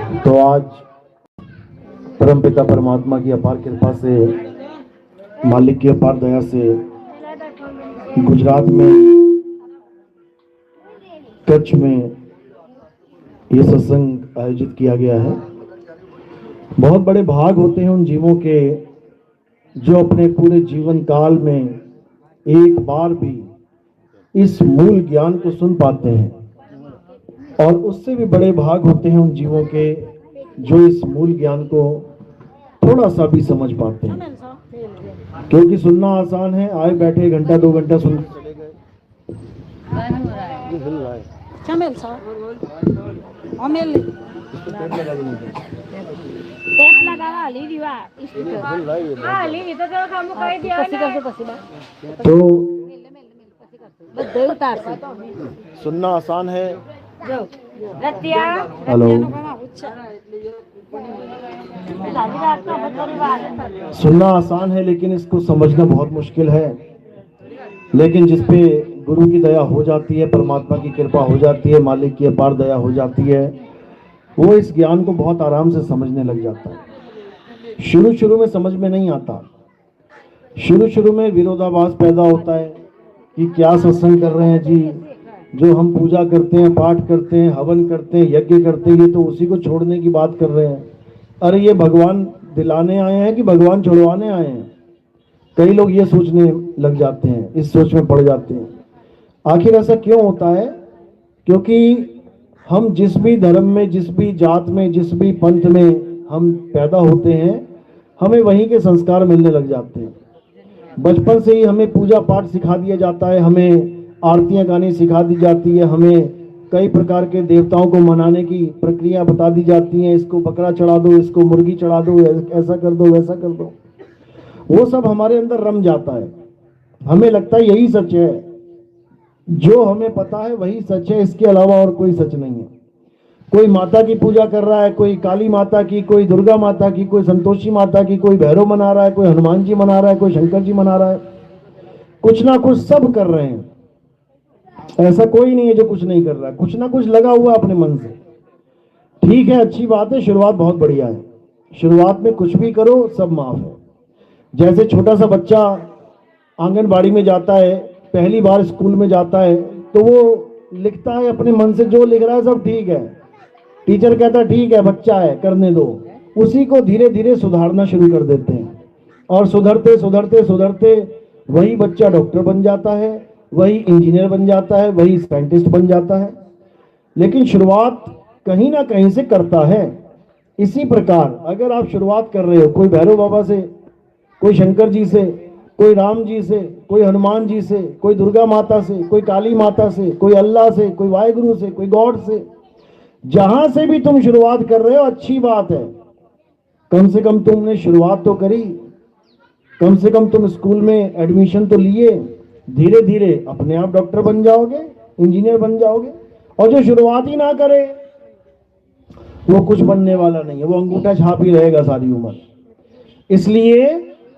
तो आज परमपिता परमात्मा की अपार कृपा से, मालिक की अपार दया से गुजरात में कच्छ में ये सत्संग आयोजित किया गया है। बहुत बड़े भाग होते हैं उन जीवों के जो अपने पूरे जीवन काल में एक बार भी इस मूल ज्ञान को सुन पाते हैं, और उससे भी बड़े भाग होते हैं उन जीवों के जो इस मूल ज्ञान को थोड़ा सा भी समझ पाते हैं। क्योंकि सुनना आसान है, आए बैठे घंटा 2 घंटा सुन चले गए। सुनना आसान है। हेलो, सुनना आसान है लेकिन इसको समझना बहुत मुश्किल है। लेकिन जिसपे गुरु की दया हो जाती है, परमात्मा की कृपा हो जाती है, मालिक की अपार दया हो जाती है, वो इस ज्ञान को बहुत आराम से समझने लग जाता है। शुरू शुरू में समझ में नहीं आता, शुरू शुरू में विरोधाभास पैदा होता है कि क्या सत्संग कर रहे हैं जी, जो हम पूजा करते हैं, पाठ करते हैं, हवन करते हैं, यज्ञ करते हैं, ये तो उसी को छोड़ने की बात कर रहे हैं। अरे ये भगवान दिलाने आए हैं कि भगवान छुड़वाने आए हैं? कई लोग ये सोचने लग जाते हैं, इस सोच में पड़ जाते हैं। आखिर ऐसा क्यों होता है? क्योंकि हम जिस भी धर्म में, जिस भी जात में, जिस भी पंथ में हम पैदा होते हैं, हमें वहीं के संस्कार मिलने लग जाते हैं। बचपन से ही हमें पूजा पाठ सिखा दिया जाता है, हमें आरतियां गानी सिखा दी जाती है, हमें कई प्रकार के देवताओं को मनाने की प्रक्रिया बता दी जाती है। इसको बकरा चढ़ा दो, इसको मुर्गी चढ़ा दो, ऐसा कर दो, वैसा कर दो। वो सब हमारे अंदर रम जाता है। हमें लगता है यही सच है, जो हमें पता है वही सच है, इसके अलावा और कोई सच नहीं है। कोई माता की पूजा कर रहा है, कोई काली माता की, कोई दुर्गा माता की, कोई संतोषी माता की, कोई भैरव मना रहा है, कोई हनुमान जी मना रहा है, कोई शंकर जी मना रहा है। कुछ ना कुछ सब कर रहे हैं। ऐसा कोई नहीं है जो कुछ नहीं कर रहा है, कुछ ना कुछ लगा हुआ अपने मन से। ठीक है, अच्छी बात है, शुरुआत बहुत बढ़िया है। शुरुआत में कुछ भी करो सब माफ है। जैसे छोटा सा बच्चा आंगनबाड़ी में जाता है, पहली बार स्कूल में जाता है, तो वो लिखता है अपने मन से, जो लिख रहा है सब ठीक है। टीचर कहता है ठीक है, बच्चा है, करने दो। उसी को धीरे धीरे सुधारना शुरू कर देते हैं, और सुधरते सुधरते सुधरते वही बच्चा डॉक्टर बन जाता है, वही इंजीनियर बन जाता है, वही साइंटिस्ट बन जाता है। लेकिन शुरुआत कहीं ना कहीं से करता है। इसी प्रकार अगर आप शुरुआत कर रहे हो कोई भैरव बाबा से, कोई शंकर जी से, कोई राम जी से, कोई हनुमान जी से, कोई दुर्गा माता से, कोई काली माता से, कोई अल्लाह से, कोई वाहिगुरु से, कोई गॉड से, जहां से भी तुम शुरुआत कर रहे हो अच्छी बात है। कम से कम तुमने शुरुआत तो करी, कम से कम तुम स्कूल में एडमिशन तो लिए। धीरे धीरे अपने आप डॉक्टर बन जाओगे, इंजीनियर बन जाओगे। और जो शुरुआत ही ना करे वो कुछ बनने वाला नहीं है, वो अंगूठा छाप ही रहेगा सारी उम्र। इसलिए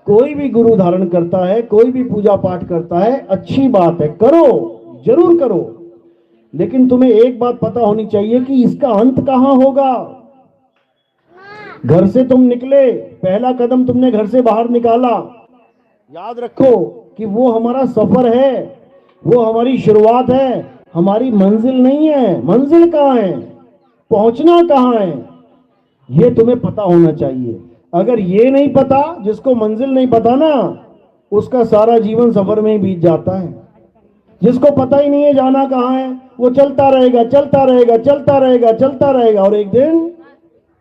कोई भी गुरु धारण करता है, कोई भी पूजा पाठ करता है, अच्छी बात है, करो, जरूर करो। लेकिन तुम्हें एक बात पता होनी चाहिए कि इसका अंत कहां होगा। घर से तुम निकले, पहला कदम तुमने घर से बाहर निकाला, याद रखो कि वो हमारा सफर है, वो हमारी शुरुआत है, हमारी मंजिल नहीं है। मंजिल कहां है, पहुंचना कहां है, ये तुम्हें पता होना चाहिए। अगर ये नहीं पता, जिसको मंजिल नहीं पता ना, उसका सारा जीवन सफर में ही बीत जाता है। जिसको पता ही नहीं है जाना कहां है, वो चलता रहेगा, चलता रहेगा, चलता रहेगा, चलता रहेगा, और एक दिन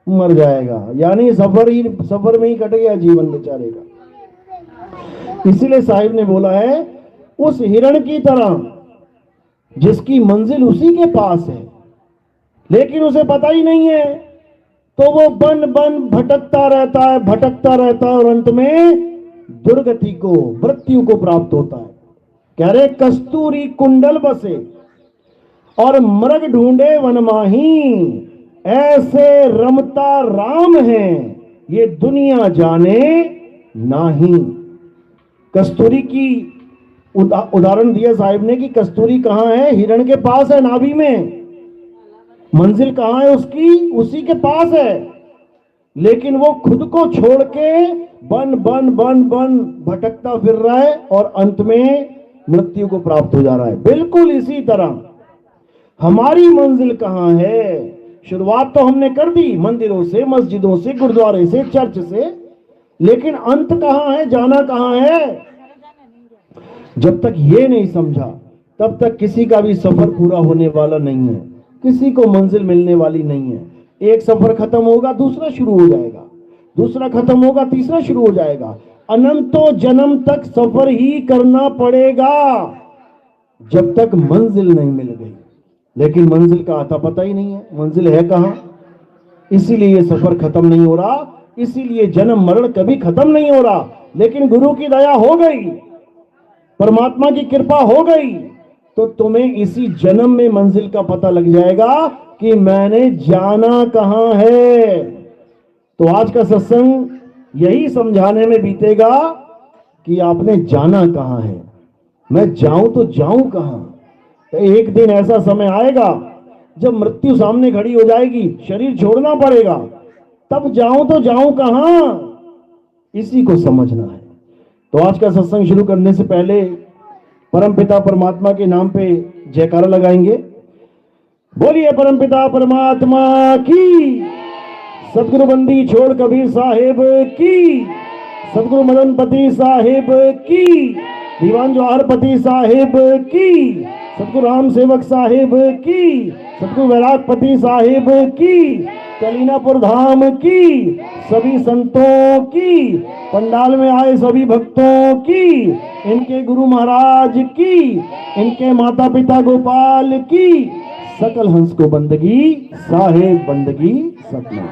मर जाएगा। यानी सफर में ही कट गया जीवन बेचारे का। इसीलिए साहिब ने बोला है, उस हिरण की तरह जिसकी मंजिल उसी के पास है लेकिन उसे पता ही नहीं है, तो वो बन बन भटकता रहता है, भटकता रहता है, और अंत में दुर्गति को, मृत्यु को प्राप्त होता है। कह रहे कस्तूरी कुंडल बसे और मृग ढूंढे वन माही, ऐसे रमता राम है ये दुनिया जाने नाही। कस्तूरी की उदाहरण दिया साहिब ने कि कस्तूरी कहां है, हिरण के पास है, नाभि में। मंजिल कहां है उसकी? उसी के पास है, लेकिन वो खुद को छोड़ के बन बन बन बन भटकता फिर रहा है और अंत में मृत्यु को प्राप्त हो जा रहा है। बिल्कुल इसी तरह हमारी मंजिल कहां है? शुरुआत तो हमने कर दी मंदिरों से, मस्जिदों से, गुरुद्वारे से, चर्च से, लेकिन अंत कहां है, जाना कहां है? जब तक ये नहीं समझा तब तक किसी का भी सफर पूरा होने वाला नहीं है, किसी को मंजिल मिलने वाली नहीं है। एक सफर खत्म होगा दूसरा शुरू हो जाएगा, दूसरा खत्म होगा तीसरा शुरू हो जाएगा। अनंतों जन्म तक सफर ही करना पड़ेगा जब तक मंजिल नहीं मिल गई। लेकिन मंजिल का आता पता ही नहीं है, मंजिल है कहां? इसीलिए ये सफर खत्म नहीं हो रहा, इसीलिए जन्म मरण कभी खत्म नहीं हो रहा। लेकिन गुरु की दया हो गई, परमात्मा की कृपा हो गई, तो तुम्हें इसी जन्म में मंजिल का पता लग जाएगा कि मैंने जाना कहां है। तो आज का सत्संग यही समझाने में बीतेगा कि आपने जाना कहां है। मैं जाऊं तो जाऊं कहां? तो एक दिन ऐसा समय आएगा जब मृत्यु सामने खड़ी हो जाएगी, शरीर छोड़ना पड़ेगा, तब जाऊं तो जाऊं कहां? इसी को समझना है। तो आज का सत्संग शुरू करने से पहले परमपिता परमात्मा के नाम पे जयकारा लगाएंगे। बोलिए परमपिता परमात्मा की, सतगुरु बंदी छोड़ कबीर साहिब की, सतगुरु मदनपति साहिब की, दीवान जवाहरपति साहिब की, सतगुरु राम सेवक साहिब की, सतगुरु वैरागपति साहिब की, कलीनापुर धाम की, सभी संतों की, पंडाल में आए सभी भक्तों की, इनके गुरु महाराज की, इनके माता पिता गोपाल की, सकल हंस को बंदगी साहेब बंदगी सतनाम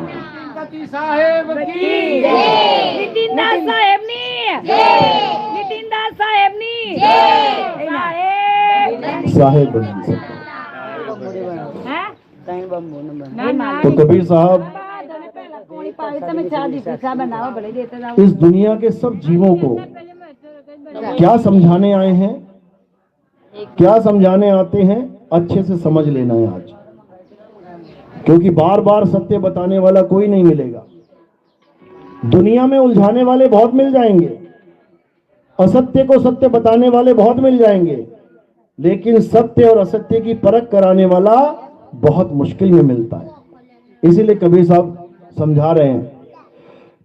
साहेब की जय, नितिनदास साहेब नी जय, नितिनदास साहेब नी जय, साहेब बंदगी सतनाम। तो कबीर साहब इस दुनिया के सब जीवों को क्या समझाने आए हैं, क्या समझाने आते हैं, अच्छे से समझ लेना है आज, क्योंकि बार बार सत्य बताने वाला कोई नहीं मिलेगा। दुनिया में उलझाने वाले बहुत मिल जाएंगे, असत्य को सत्य बताने वाले बहुत मिल जाएंगे, लेकिन सत्य और असत्य की परख कराने वाला बहुत मुश्किल में मिलता है। इसीलिए कबीर साहब समझा रहे हैं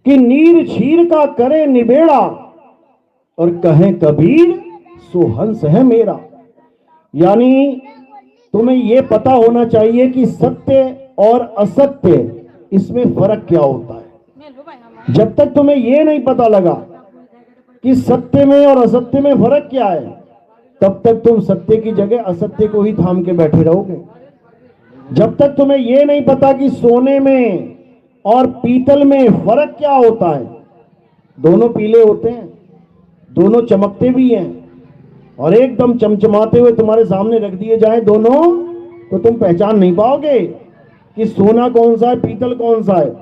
कि नीर छीर का करे निबेड़ा और कहें कबीर सो हंस है मेरा। यानी तुम्हें यह पता होना चाहिए कि सत्य और असत्य इसमें फर्क क्या होता है। जब तक तुम्हें यह नहीं पता लगा कि सत्य में और असत्य में फर्क क्या है, तब तक तुम सत्य की जगह असत्य को ही थाम के बैठे रहोगे। जब तक तुम्हें यह नहीं पता कि सोने में और पीतल में फर्क क्या होता है, दोनों पीले होते हैं, दोनों चमकते भी हैं, और एकदम चमचमाते हुए तुम्हारे सामने रख दिए जाए दोनों, तो तुम पहचान नहीं पाओगे कि सोना कौन सा है, पीतल कौन सा है।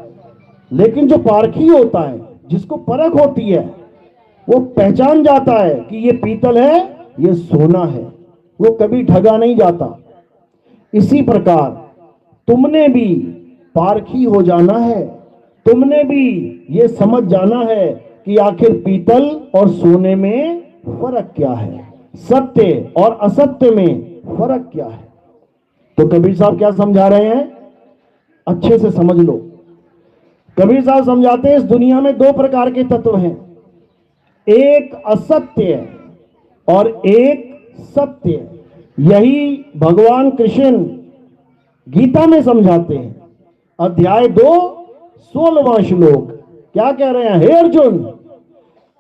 लेकिन जो पारखी होता है, जिसको परख होती है, वो पहचान जाता है कि ये पीतल है, ये सोना है, वो कभी ठगा नहीं जाता। इसी प्रकार तुमने भी पारखी हो जाना है, तुमने भी ये समझ जाना है कि आखिर पीतल और सोने में फर्क क्या है, सत्य और असत्य में फर्क क्या है। तो कबीर साहब क्या समझा रहे हैं, अच्छे से समझ लो। कबीर साहब समझाते हैं इस दुनिया में दो प्रकार के तत्व हैं, एक असत्य और एक सत्य। यही भगवान कृष्ण गीता में समझाते हैं। अध्याय 2 16वां श्लोक क्या कह रहे हैं, हे अर्जुन,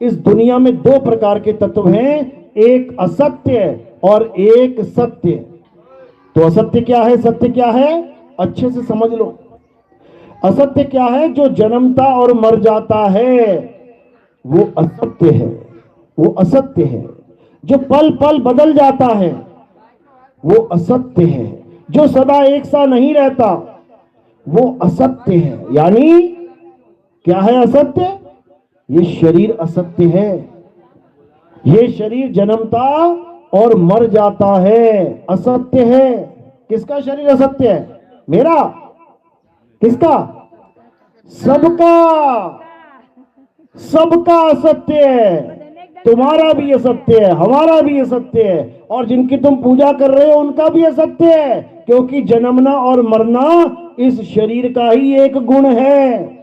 इस दुनिया में दो प्रकार के तत्व हैं, एक असत्य और एक सत्य। तो असत्य क्या है, सत्य क्या है, अच्छे से समझ लो। असत्य क्या है, जो जन्मता और मर जाता है वो असत्य है, वो असत्य है। जो पल पल बदल जाता है वो असत्य है। जो सदा एक सा नहीं रहता वो असत्य है। यानी क्या है असत्य, ये शरीर असत्य है, ये शरीर जन्मता और मर जाता है, असत्य है। किसका शरीर असत्य है, मेरा, किसका? सबका, सबका असत्य है। तुम्हारा भी असत्य है, हमारा भी असत्य है, और जिनकी तुम पूजा कर रहे हो उनका भी असत्य है, क्योंकि जन्मना और मरना इस शरीर का ही एक गुण है।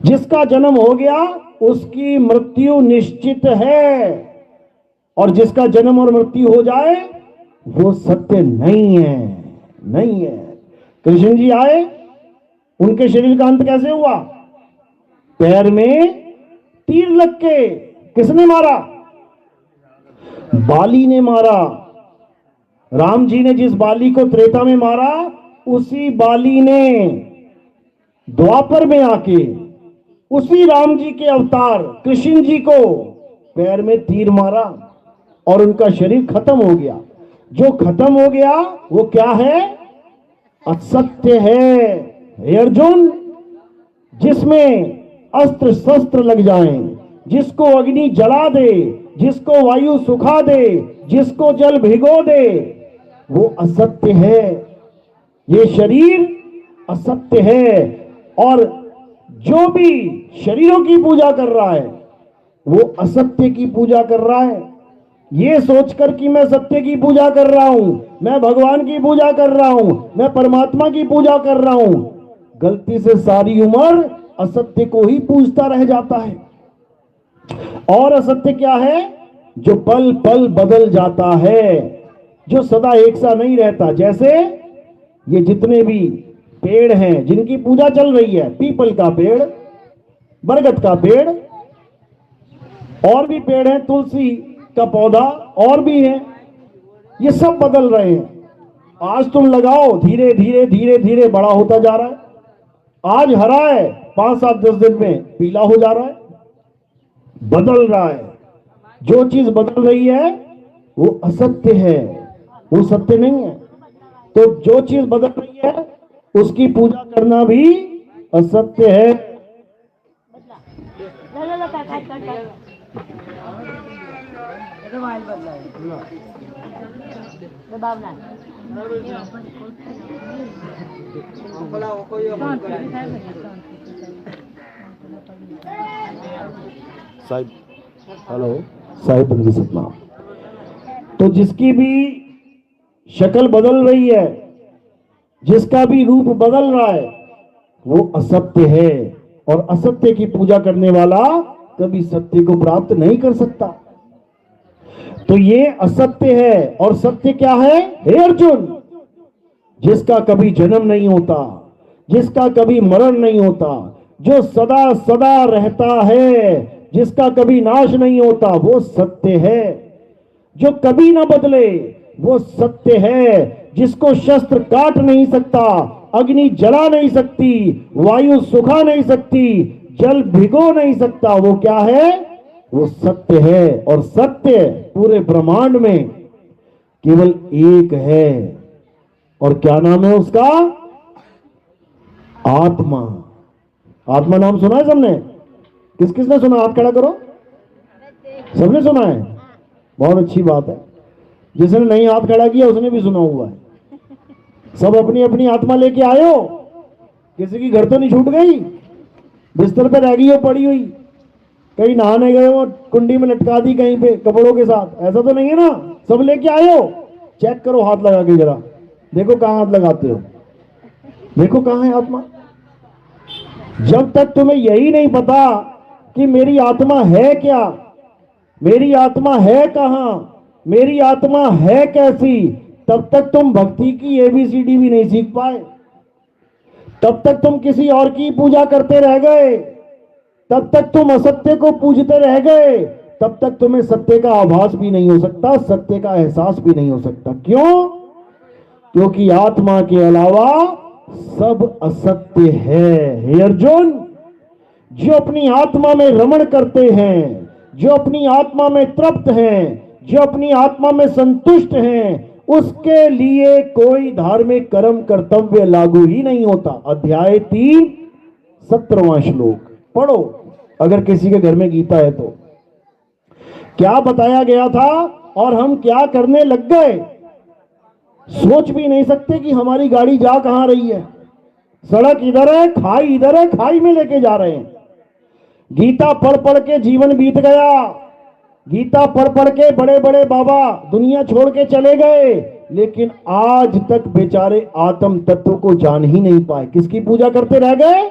जिसका जन्म हो गया उसकी मृत्यु निश्चित है, और जिसका जन्म और मृत्यु हो जाए वो सत्य नहीं है, नहीं है। कृष्ण जी आए, उनके शरीर का अंत कैसे हुआ? पैर में तीर लग के। किसने मारा? बाली ने मारा। राम जी ने जिस बाली को त्रेता में मारा, उसी बाली ने द्वापर में आके उसी राम जी के अवतार कृष्ण जी को पैर में तीर मारा, और उनका शरीर खत्म हो गया। जो खत्म हो गया वो क्या है? असत्य है। हे अर्जुन, जिसमें अस्त्र शस्त्र लग जाएं, जिसको अग्नि जला दे, जिसको वायु सुखा दे, जिसको जल भिगो दे, वो असत्य है। ये शरीर असत्य है, और जो भी शरीरों की पूजा कर रहा है वो असत्य की पूजा कर रहा है। ये सोचकर कि मैं सत्य की पूजा कर रहा हूं, मैं भगवान की पूजा कर रहा हूं, मैं परमात्मा की पूजा कर रहा हूं, गलती से सारी उम्र असत्य को ही पूजता रह जाता है। और असत्य क्या है? जो पल पल बदल जाता है, जो सदा एक सा नहीं रहता। जैसे ये जितने भी पेड़ हैं जिनकी पूजा चल रही है, पीपल का पेड़, बरगद का पेड़, और भी पेड़ हैं, तुलसी का पौधा और भी है, ये सब बदल रहे हैं। आज तुम लगाओ, धीरे धीरे धीरे धीरे बड़ा होता जा रहा है। आज हरा है, 5 7 10 दिन में पीला हो जा रहा है, बदल रहा है। जो चीज बदल रही है वो असत्य है, वो सत्य नहीं है। तो जो चीज बदल रही है उसकी पूजा करना भी असत्य है। साहिब, हेलो साहिब बंदी सतनाम। तो जिसकी भी शक्ल बदल रही है, जिसका भी रूप बदल रहा है, वो असत्य है, और असत्य की पूजा करने वाला कभी सत्य को प्राप्त नहीं कर सकता। तो ये असत्य है, और सत्य क्या है? हे अर्जुन, जिसका कभी जन्म नहीं होता, जिसका कभी मरण नहीं होता, जो सदा सदा रहता है, जिसका कभी नाश नहीं होता, वो सत्य है। जो कभी ना बदले वो सत्य है। जिसको शस्त्र काट नहीं सकता, अग्नि जला नहीं सकती, वायु सुखा नहीं सकती, जल भिगो नहीं सकता, वो क्या है? वो सत्य है। और सत्य पूरे ब्रह्मांड में केवल एक है, और क्या नाम है उसका? आत्मा। आत्मा नाम सुना है सबने? किस किसने सुना? हाथ खड़ा करो। सबने सुना है? बहुत अच्छी बात है। जिसने नहीं हाथ खड़ा किया उसने भी सुना हुआ है। सब अपनी अपनी आत्मा लेके आए हो? किसी की घर तो नहीं छूट गई? बिस्तर पे रह गई हो पड़ी हुई? कहीं नहाने गए हो, कुंडी में लटका दी कहीं पे कपड़ों के साथ? ऐसा तो नहीं है ना? सब लेके आए हो? चेक करो हाथ लगा के जरा, देखो कहां हाथ लगाते हो, देखो कहां है आत्मा। जब तक तुम्हें यही नहीं पता कि मेरी आत्मा है क्या, मेरी आत्मा है कहां, मेरी आत्मा है कैसी, तब तक तुम भक्ति की ABCD भी नहीं सीख पाए। तब तक तुम किसी और की पूजा करते रह गए, तब तक तुम असत्य को पूजते रह गए, तब तक तुम्हें सत्य का आभास भी नहीं हो सकता, सत्य का एहसास भी नहीं हो सकता। क्यों? क्योंकि आत्मा के अलावा सब असत्य है। हे अर्जुन, जो अपनी आत्मा में रमण करते हैं, जो अपनी आत्मा में तृप्त हैं, जो अपनी आत्मा में संतुष्ट हैं, उसके लिए कोई धार्मिक कर्म कर्तव्य लागू ही नहीं होता। अध्याय 3 17वां श्लोक पढ़ो, अगर किसी के घर में गीता है तो। क्या बताया गया था और हम क्या करने लग गए? सोच भी नहीं सकते कि हमारी गाड़ी जा कहां रही है। सड़क इधर है, खाई इधर है, खाई में लेके जा रहे हैं। गीता पढ़ पढ़ के जीवन बीत गया। गीता पढ़ पढ़ के बड़े बड़े बाबा दुनिया छोड़ के चले गए, लेकिन आज तक बेचारे आत्म तत्व को जान ही नहीं पाए। किसकी पूजा करते रह गए?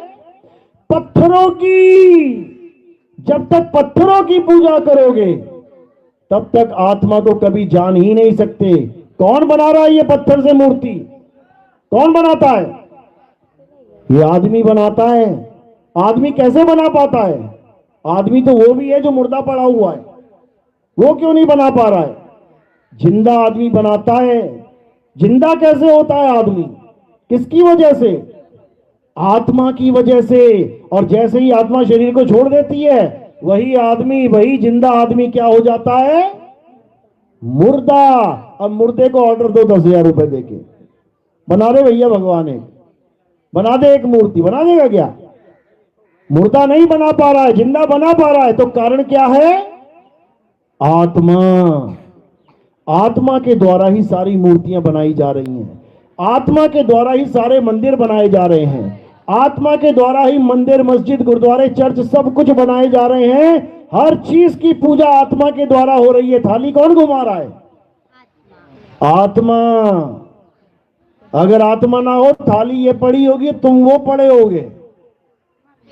पत्थरों की। जब तक पत्थरों की पूजा करोगे तब तक आत्मा को कभी जान ही नहीं सकते। कौन बना रहा है ये पत्थर से मूर्ति? कौन बनाता है? ये आदमी बनाता है। आदमी कैसे बना पाता है? आदमी तो वो भी है जो मुर्दा पड़ा हुआ है, वो क्यों नहीं बना पा रहा है? जिंदा आदमी बनाता है। जिंदा कैसे होता है आदमी? किसकी वजह से? आत्मा की वजह से। और जैसे ही आत्मा शरीर को छोड़ देती है, वही आदमी, वही जिंदा आदमी क्या हो जाता है? मुर्दा। अब मुर्दे को ऑर्डर दो 10,000 रुपए देके, बना दे भैया भगवान एक, बना दे एक मूर्ति, बना देगा क्या? मुर्दा नहीं बना पा रहा है, जिंदा बना पा रहा है। तो कारण क्या है? आत्मा। आत्मा के द्वारा ही सारी मूर्तियां बनाई जा रही हैं। आत्मा के द्वारा ही सारे मंदिर बनाए जा रहे हैं। आत्मा के द्वारा ही मंदिर, मस्जिद, गुरुद्वारे, चर्च सब कुछ बनाए जा रहे हैं। हर चीज की पूजा आत्मा के द्वारा हो रही है। थाली कौन घुमा रहा है? आत्मा। अगर आत्मा ना हो, थाली ये पड़ी होगी, तुम वो पड़े होगे।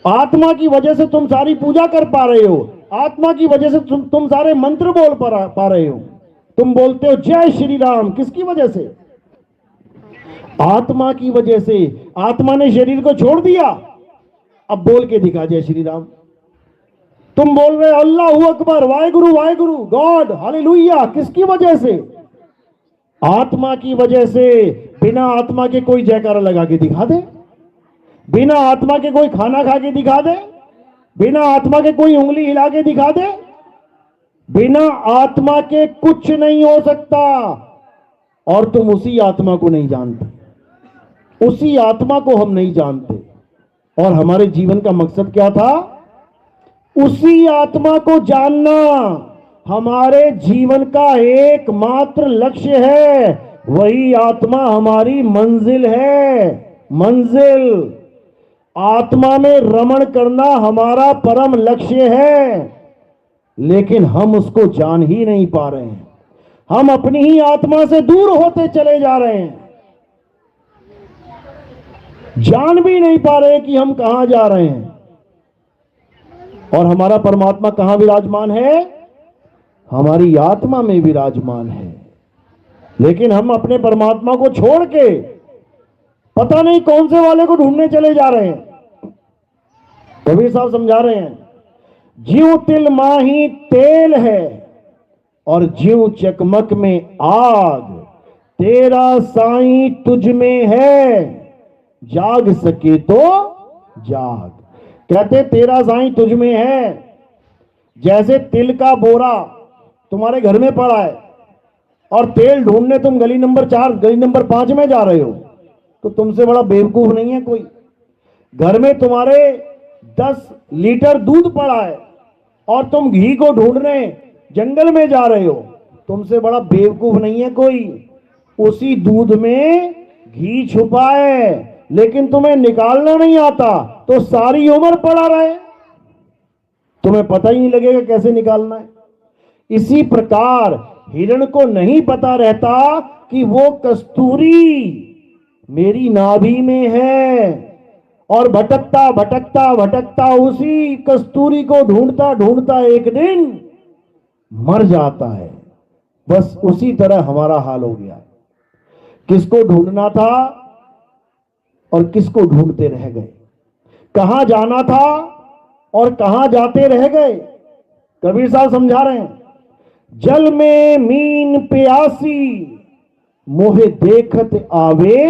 आत्मा की वजह से तुम सारी पूजा कर पा रहे हो। आत्मा की वजह से तुम सारे मंत्र बोल पा रहे हो। तुम बोलते हो जय श्री राम, किसकी वजह से? आत्मा की वजह से। आत्मा ने शरीर को छोड़ दिया, अब बोल के दिखा जय श्री राम। तुम बोल रहे हो अल्लाहू अकबर, वाहेगुरु वाहेगुरु, गॉड, हालेलुया, किसकी वजह से? आत्मा की वजह से। बिना आत्मा के कोई जयकारा लगा के दिखा दे, बिना आत्मा के कोई खाना खा के दिखा दे, बिना आत्मा के कोई उंगली हिला के दिखा दे। बिना आत्मा के कुछ नहीं हो सकता। और तुम उसी आत्मा को नहीं जानते, उसी आत्मा को हम नहीं जानते। और हमारे जीवन का मकसद क्या था? उसी आत्मा को जानना हमारे जीवन का एकमात्र लक्ष्य है। वही आत्मा हमारी मंजिल है। मंजिल, आत्मा में रमण करना हमारा परम लक्ष्य है। लेकिन हम उसको जान ही नहीं पा रहे हैं। हम अपनी ही आत्मा से दूर होते चले जा रहे हैं। जान भी नहीं पा रहे कि हम कहां जा रहे हैं और हमारा परमात्मा कहां विराजमान है? हमारी आत्मा में विराजमान है। लेकिन हम अपने परमात्मा को छोड़ के पता नहीं कौन से वाले को ढूंढने चले जा रहे हैं। कबीर साहब समझा रहे हैं, ज्यों तिल माही तेल है और ज्यों चकमक में आग, तेरा साईं तुझ में है, जाग सके तो जाग। कहते तेरा साईं तुझ में है। जैसे तिल का बोरा तुम्हारे घर में पड़ा है और तेल ढूंढने तुम गली नंबर 4, गली नंबर 5 में जा रहे हो, तो तुमसे बड़ा बेवकूफ नहीं है कोई। घर में तुम्हारे 10 लीटर दूध पड़ा है और तुम घी को ढूंढने जंगल में जा रहे हो, तुमसे बड़ा बेवकूफ नहीं है कोई। उसी दूध में घी छुपा है, लेकिन तुम्हें निकालना नहीं आता, तो सारी उम्र पड़ा रहे, तुम्हें पता ही नहीं लगेगा कैसे निकालना है। इसी प्रकार हिरण को नहीं पता रहता कि वो कस्तूरी मेरी नाभि में है, और भटकता भटकता भटकता उसी कस्तूरी को ढूंढता ढूंढता एक दिन मर जाता है। बस उसी तरह हमारा हाल हो गया। किसको ढूंढना था और किसको ढूंढते रह गए। कहां जाना था और कहां जाते रह गए। कबीर साहब समझा रहे हैं, जल में मीन प्यासी, मोहे देखत आवे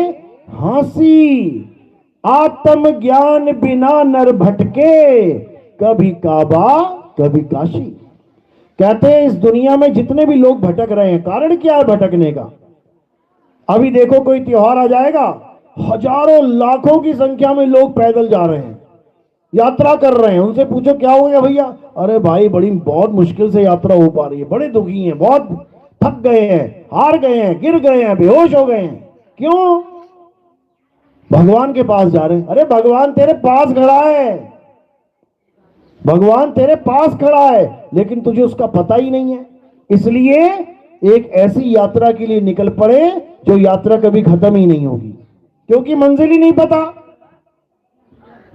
हांसी, आत्म ज्ञान बिना नर भटके, कभी काबा कभी काशी। कहते हैं इस दुनिया में जितने भी लोग भटक रहे हैं, कारण क्या है भटकने का? अभी देखो कोई त्योहार आ जाएगा, हजारों लाखों की संख्या में लोग पैदल जा रहे हैं, यात्रा कर रहे हैं। उनसे पूछो क्या हो गया भैया? अरे भाई बहुत मुश्किल से यात्रा हो पा रही है, बड़े दुखी हैं, बहुत थक गए हैं, हार गए हैं, गिर गए हैं, बेहोश हो गए हैं। क्यों? भगवान के पास जा रहे हैं। अरे भगवान तेरे पास खड़ा है, भगवान तेरे पास खड़ा है, लेकिन तुझे उसका पता ही नहीं है। इसलिए एक ऐसी यात्रा के लिए निकल पड़े जो यात्रा कभी खत्म ही नहीं होगी, क्योंकि मंजिल ही नहीं पता।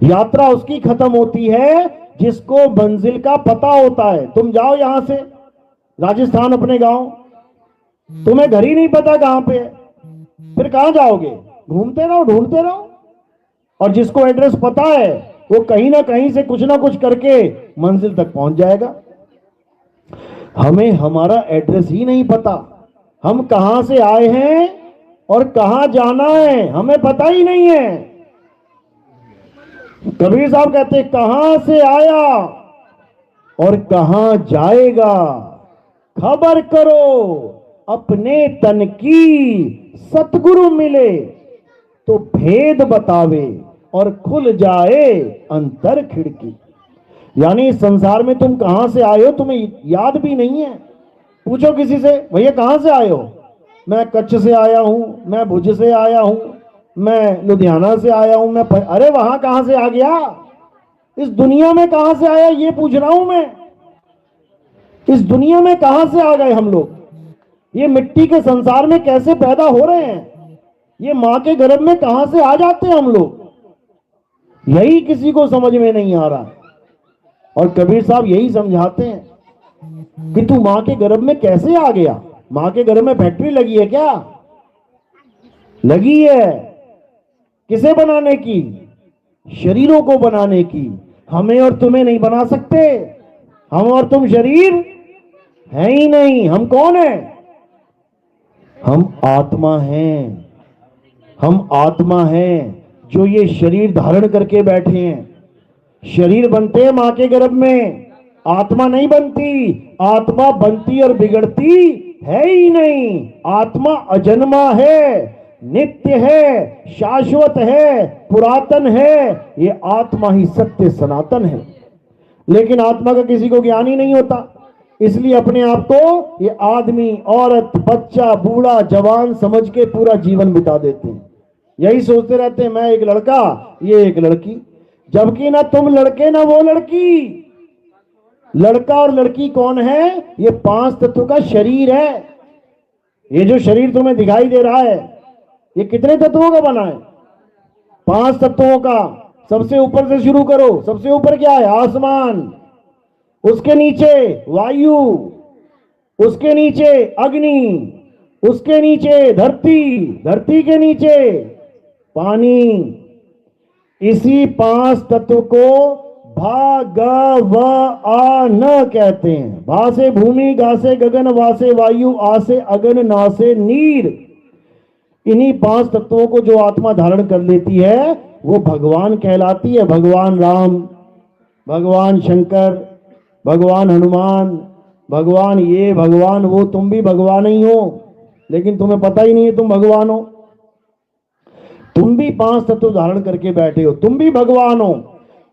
यात्रा उसकी खत्म होती है जिसको मंजिल का पता होता है। तुम जाओ यहां से राजस्थान अपने गांव, तुम्हें घर ही नहीं पता कहां पे है, फिर कहां जाओगे? घूमते रहो, ढूंढते रहो। और जिसको एड्रेस पता है वो कहीं ना कहीं से कुछ ना कुछ करके मंजिल तक पहुंच जाएगा। हमें हमारा एड्रेस ही नहीं पता, हम कहां से आए हैं और कहां जाना है हमें पता ही नहीं है। कबीर साहब कहते कहां से आया और कहां जाएगा, खबर करो अपने तन की, सतगुरु मिले तो भेद बतावे और खुल जाए अंतर खिड़की। यानी इस संसार में तुम कहां से आए हो तुम्हें याद भी नहीं है। पूछो किसी से, भैया कहां से आए हो? मैं कच्छ से आया हूं, मैं भुज से आया हूं, मैं लुधियाना से आया हूं, अरे वहां कहां से आ गया? इस दुनिया में कहां से आया ये पूछ रहा हूं मैं। इस दुनिया में कहां से आ गए हम लोग? ये मिट्टी के संसार में कैसे पैदा हो रहे हैं? ये मां के गर्भ में कहां से आ जाते हैं हम लोग? यही किसी को समझ में नहीं आ रहा। और कबीर साहब यही समझाते हैं कि तू मां के गर्भ में कैसे आ गया? मां के गर्भ में फैक्ट्री लगी है क्या? लगी है। किसे बनाने की? शरीरों को बनाने की। हमें और तुम्हें नहीं बना सकते। हम और तुम शरीर है ही नहीं। हम कौन है? हम आत्मा हैं। हम आत्मा हैं जो ये शरीर धारण करके बैठे हैं। शरीर बनते हैं मां के गर्भ में, आत्मा नहीं बनती। आत्मा बनती और बिगड़ती है ही नहीं। आत्मा अजन्मा है, नित्य है, शाश्वत है, पुरातन है। ये आत्मा ही सत्य सनातन है। लेकिन आत्मा का किसी को ज्ञान ही नहीं होता, इसलिए अपने आप को ये आदमी, औरत, बच्चा, बूढ़ा, जवान समझ के पूरा जीवन बिता देते हैं। यही सोचते रहते हैं मैं एक लड़का, ये एक लड़की, जबकि ना तुम लड़के ना वो लड़की। लड़का और लड़की कौन है? ये 5 तत्वों का शरीर है। ये जो शरीर तुम्हें दिखाई दे रहा है ये कितने तत्वों का बना है? 5 तत्वों का। सबसे ऊपर से शुरू करो। सबसे ऊपर क्या है? आसमान, उसके नीचे वायु, उसके नीचे अग्नि, उसके नीचे धरती, धरती के नीचे पानी। इसी 5 तत्व को भगवान कहते हैं। भा से भूमि, गा से गगन, वा से वायु, आ से अगन, ना से नीर। इन्हीं 5 तत्वों को जो आत्मा धारण कर लेती है वो भगवान कहलाती है। भगवान राम, भगवान शंकर, भगवान हनुमान, भगवान ये, भगवान वो। तुम भी भगवान ही हो, लेकिन तुम्हें पता ही नहीं है तुम भगवान हो। तुम भी 5 तत्व धारण करके बैठे हो। तुम भी भगवान हो।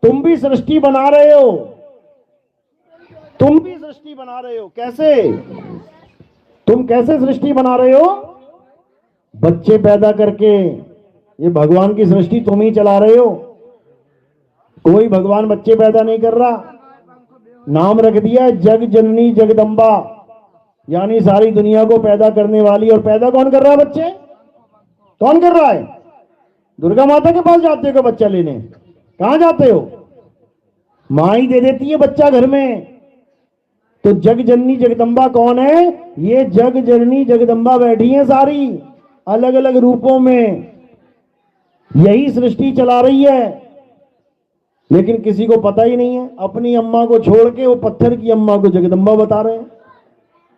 तुम भी सृष्टि बना रहे हो। तुम भी सृष्टि बना रहे हो। कैसे? तुम कैसे सृष्टि बना रहे हो? बच्चे पैदा करके। ये भगवान की सृष्टि तुम ही चला रहे हो। कोई भगवान बच्चे पैदा नहीं कर रहा। नाम रख दिया जग जननी जगदम्बा, यानी सारी दुनिया को पैदा करने वाली। और पैदा कौन कर रहा है? बच्चे कौन कर रहा है? दुर्गा माता के पास जाते हो बच्चा लेने? कहां जाते हो? मां ही दे देती है बच्चा घर में। तो जग जननी जगदम्बा कौन है? ये जग जननी जगदम्बा बैठी है सारी, अलग अलग रूपों में। यही सृष्टि चला रही है, लेकिन किसी को पता ही नहीं है। अपनी अम्मा को छोड़ के वो पत्थर की अम्मा को जगदम्बा बता रहे हैं।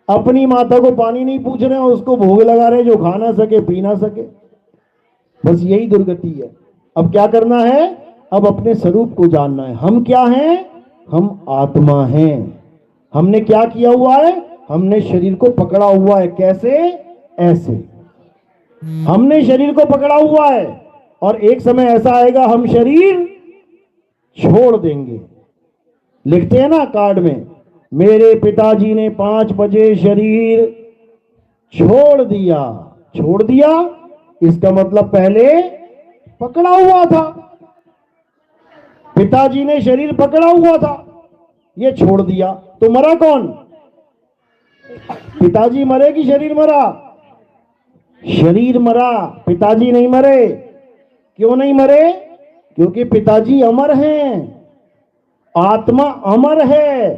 अपनी माता को पानी नहीं पूछ रहे हैं, उसको भोग लगा रहे हैं जो खा ना सके, पी ना सके। बस यही दुर्गति है। अब क्या करना है? अब अपने स्वरूप को जानना है। हम क्या हैं? हम आत्मा हैं। हमने क्या किया हुआ है? हमने शरीर को पकड़ा हुआ है। कैसे? ऐसे हमने शरीर को पकड़ा हुआ है, और एक समय ऐसा आएगा हम शरीर छोड़ देंगे। लिखते हैं ना कार्ड में, मेरे पिताजी ने 5 बजे शरीर छोड़ दिया। छोड़ दिया इसका मतलब पहले पकड़ा हुआ था। पिताजी ने शरीर पकड़ा हुआ था, ये छोड़ दिया, तो मरा कौन? पिताजी मरे कि शरीर मरा? शरीर मरा, पिताजी नहीं मरे। क्यों नहीं मरे? क्योंकि पिताजी अमर हैं, आत्मा अमर है,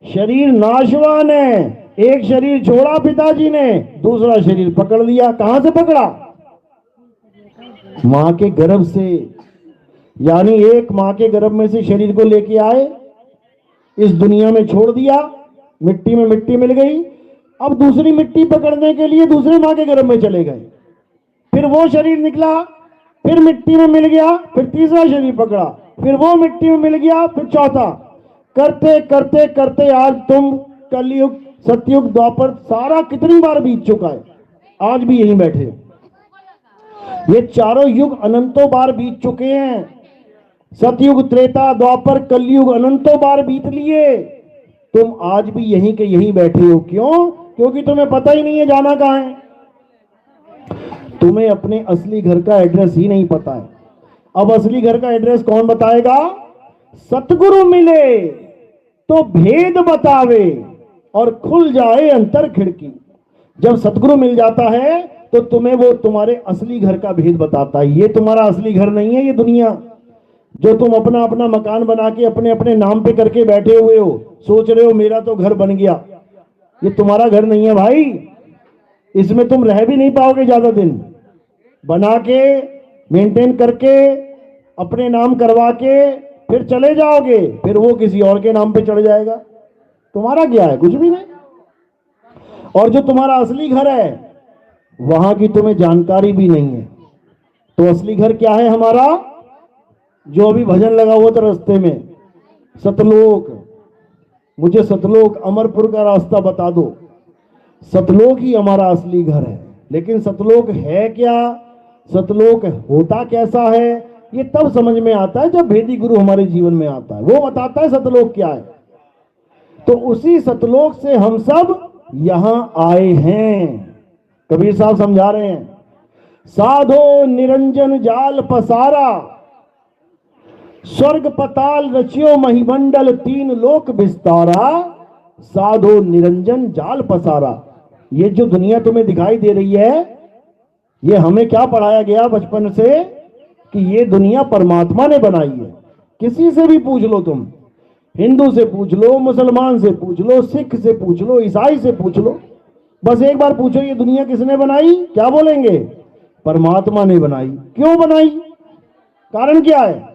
शरीर नाशवान है। एक शरीर छोड़ा पिताजी ने, दूसरा शरीर पकड़ लिया। कहां से पकड़ा? मां के गर्भ से। यानी एक मां के गर्भ में से शरीर को लेके आए, इस दुनिया में छोड़ दिया, मिट्टी में मिट्टी मिल गई। अब दूसरी मिट्टी पकड़ने के लिए दूसरे मां के गर्भ में चले गए, फिर वो शरीर निकला, फिर मिट्टी में मिल गया, फिर तीसरा शरीर पकड़ा, फिर वो मिट्टी में मिल गया, फिर चौथा। करते करते करते आज तुम कलयुग, सतयुग, द्वापर सारा कितनी बार बीत चुका है, आज भी यहीं बैठे हो। ये चारों युग अनंतों बार बीत चुके हैं। सतयुग, त्रेता, द्वापर, कलयुग अनंतों बार बीत लिए, तुम आज भी यहीं के यहीं बैठे हो। क्यों? क्योंकि तुम्हें पता ही नहीं है जाना कहां है। तुम्हें अपने असली घर का एड्रेस ही नहीं पता है। अब असली घर का एड्रेस कौन बताएगा? सतगुरु मिले तो भेद बतावे और खुल जाए अंतर खिड़की। जब सतगुरु मिल जाता है तो तुम्हें वो तुम्हारे असली घर का भेद बताता है। ये तुम्हारा असली घर नहीं है, ये दुनिया जो तुम अपना अपना मकान बना के अपने अपने नाम पे करके बैठे हुए हो, सोच रहे हो मेरा तो घर बन गया, ये तुम्हारा घर नहीं है भाई। इसमें तुम रह भी नहीं पाओगे ज्यादा दिन। बना के, मेंटेन करके, अपने नाम करवा के फिर चले जाओगे, फिर वो किसी और के नाम पे चढ़ जाएगा। तुम्हारा क्या है? कुछ भी नहीं। और जो तुम्हारा असली घर है वहां की तुम्हें जानकारी भी नहीं है। तो असली घर क्या है हमारा? जो अभी भजन लगा हुआ था रास्ते में, सतलोक। मुझे सतलोक, अमरपुर का रास्ता बता दो। सतलोक ही हमारा असली घर है। लेकिन सतलोक है क्या, सतलोक होता कैसा है, ये तब समझ में आता है जब भेदी गुरु हमारे जीवन में आता है, वो बताता है सतलोक क्या है। तो उसी सतलोक से हम सब यहां आए हैं। कबीर साहब समझा रहे हैं, साधो निरंजन जाल पसारा, स्वर्ग पताल रचियो महिमंडल, तीन लोक विस्तारा, साधो निरंजन जाल पसारा। ये जो दुनिया तुम्हें दिखाई दे रही है, ये हमें क्या पढ़ाया गया बचपन से कि ये दुनिया परमात्मा ने बनाई है। किसी से भी पूछ लो तुम, हिंदू से पूछ लो, मुसलमान से पूछ लो, सिख से पूछ लो, ईसाई से पूछ लो, बस एक बार पूछो ये दुनिया किसने बनाई, क्या बोलेंगे? परमात्मा ने बनाई। क्यों बनाई? कारण क्या है?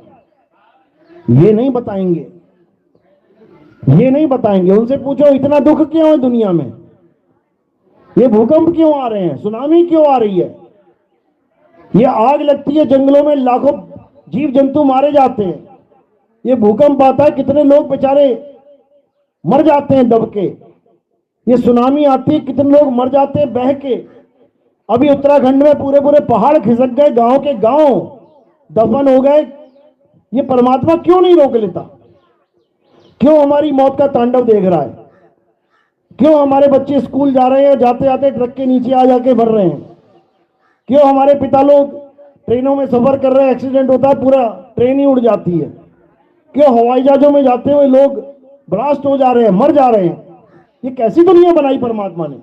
ये नहीं बताएंगे, ये नहीं बताएंगे। उनसे पूछो इतना दुख क्यों है दुनिया में, ये भूकंप क्यों आ रहे हैं, सुनामी क्यों आ रही है, ये आग लगती है जंगलों में, लाखों जीव जंतु मारे जाते हैं, ये भूकंप आता है कितने लोग बेचारे मर जाते हैं दब के, ये सुनामी आती है कितने लोग मर जाते हैं बह के। अभी उत्तराखंड में पूरे पूरे पहाड़ खिसक गए, गांव के गांव दफन हो गए। ये परमात्मा क्यों नहीं रोक लेता? क्यों हमारी मौत का तांडव देख रहा है? क्यों हमारे बच्चे स्कूल जा रहे हैं, जाते जाते ट्रक के नीचे आ जाके मर रहे हैं? क्यों हमारे पिता लोग ट्रेनों में सफर कर रहे हैं, एक्सीडेंट होता है, पूरा ट्रेन ही उड़ जाती है? क्यों हवाई जहाजों में जाते हुए लोग ब्लास्ट हो जा रहे हैं, मर जा रहे हैं? ये कैसी दुनिया बनाई परमात्मा ने,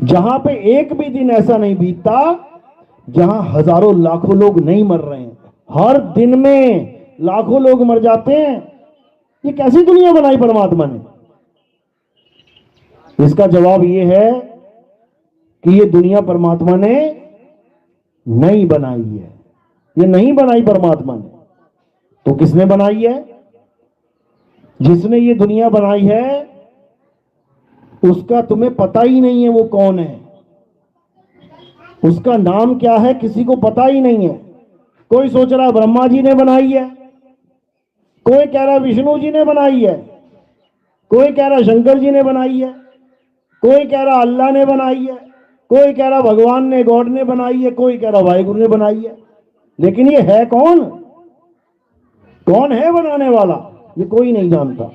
जहां पे एक भी दिन ऐसा नहीं बीतता जहां हजारों लाखों लोग नहीं मर रहे हैं। हर दिन में लाखों लोग मर जाते हैं। ये कैसी दुनिया बनाई परमात्मा ने? इसका जवाब ये है कि ये दुनिया परमात्मा ने नहीं बनाई है। ये नहीं बनाई परमात्मा ने, तो किसने बनाई है? जिसने ये दुनिया बनाई है उसका तुम्हें पता ही नहीं है वो कौन है, उसका नाम क्या है किसी को पता ही नहीं है। कोई सोच रहा है ब्रह्मा जी ने बनाई है, कोई कह रहा विष्णु जी ने बनाई है, कोई कह रहा शंकर जी ने बनाई है, कोई कह रहा अल्लाह ने बनाई है, कोई कह रहा भगवान ने, गॉड ने बनाई है, कोई कह रहा वाहिगुरु ने बनाई है। लेकिन ये है कौन? कौन है बनाने वाला? ये कोई नहीं जानता।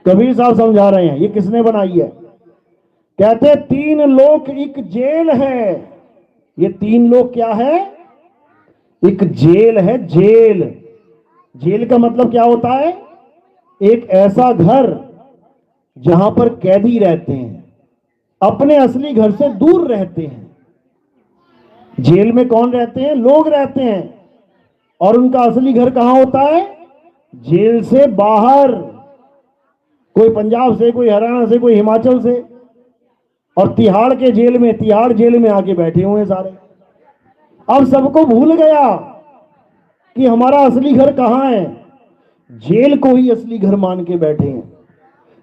कबीर साहब समझा रहे हैं ये किसने बनाई है। कहते 3 लोक एक जेल है। ये 3 लोक क्या है? एक जेल है, जेल। जेल का मतलब क्या होता है? एक ऐसा घर जहां पर कैदी रहते हैं, अपने असली घर से दूर रहते हैं। जेल में कौन रहते हैं? लोग रहते हैं। और उनका असली घर कहां होता है? जेल से बाहर। कोई पंजाब से, कोई हरियाणा से, कोई हिमाचल से, और तिहाड़ के जेल में, तिहाड़ जेल में आके बैठे हुए हैं सारे। अब सबको भूल गया कि हमारा असली घर कहां है। जेल को ही असली घर मान के बैठे हैं।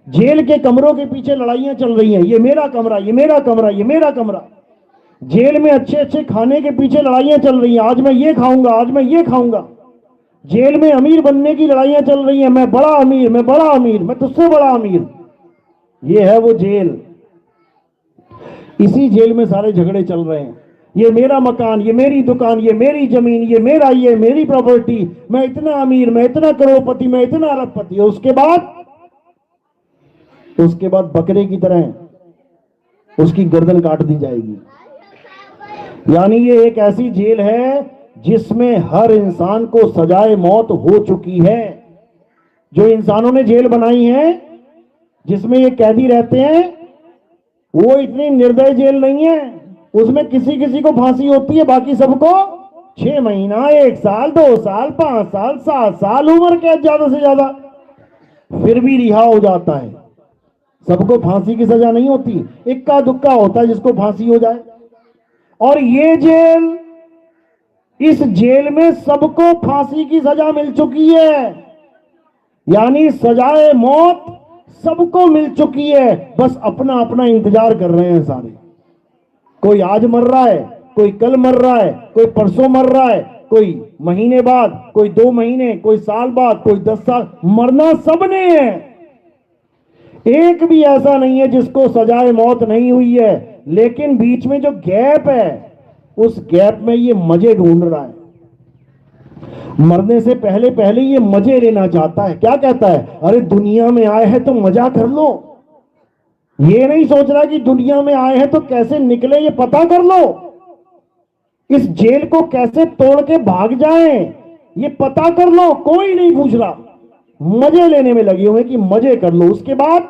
जेल के कमरों के पीछे लड़ाइयां चल रही हैं, ये मेरा कमरा, ये मेरा कमरा, ये मेरा कमरा। जेल में अच्छे अच्छे खाने के पीछे लड़ाइयां चल रही हैं, आज मैं ये खाऊंगा, आज मैं ये खाऊंगा। जेल में अमीर बनने की लड़ाइयां चल रही हैं, मैं बड़ा अमीर, मैं बड़ा अमीर, मैं तुझसे बड़ा अमीर। ये है वो जेल। इसी जेल में सारे झगड़े चल रहे हैं। ये मेरा मकान, ये मेरी दुकान, ये मेरी जमीन, ये मेरी प्रॉपर्टी, मैं इतना अमीर, मैं इतना करोड़पति, मैं इतना अरबपति। उसके बाद बकरे की तरह उसकी गर्दन काट दी जाएगी। यानी ये एक ऐसी जेल है जिसमें हर इंसान को सजाए मौत हो चुकी है। जो इंसानों ने जेल बनाई है, जिसमें ये कैदी रहते हैं, वो इतनी निर्दय जेल नहीं है। उसमें किसी किसी को फांसी होती है, बाकी सबको 6 महीना, 1 साल, 2 साल, 5 साल, 7 साल उम्र कैद ज्यादा से ज्यादा, फिर भी रिहा हो जाता है। सबको फांसी की सजा नहीं होती, इक्का दुक्का होता है जिसको फांसी हो जाए। और ये जेल, इस जेल में सबको फांसी की सजा मिल चुकी है। यानी सजाए मौत सबको मिल चुकी है, बस अपना अपना इंतजार कर रहे हैं सारे। कोई आज मर रहा है, कोई कल मर रहा है, कोई परसों मर रहा है, कोई महीने बाद, कोई 2 महीने, कोई साल बाद, कोई 10 साल। मरना सबने है, एक भी ऐसा नहीं है जिसको सजाए मौत नहीं हुई है। लेकिन बीच में जो गैप है, उस गैप में ये मजे ढूंढ रहा है। मरने से पहले पहले ये मजे लेना चाहता है। क्या कहता है? अरे दुनिया में आए हैं तो मजा कर लो। ये नहीं सोच रहा कि दुनिया में आए हैं तो कैसे निकले, ये पता कर लो। इस जेल को कैसे तोड़ के भाग जाएं, ये पता कर लो। कोई नहीं पूछ रहा, मजे लेने में लगे हुए कि मजे कर लो। उसके बाद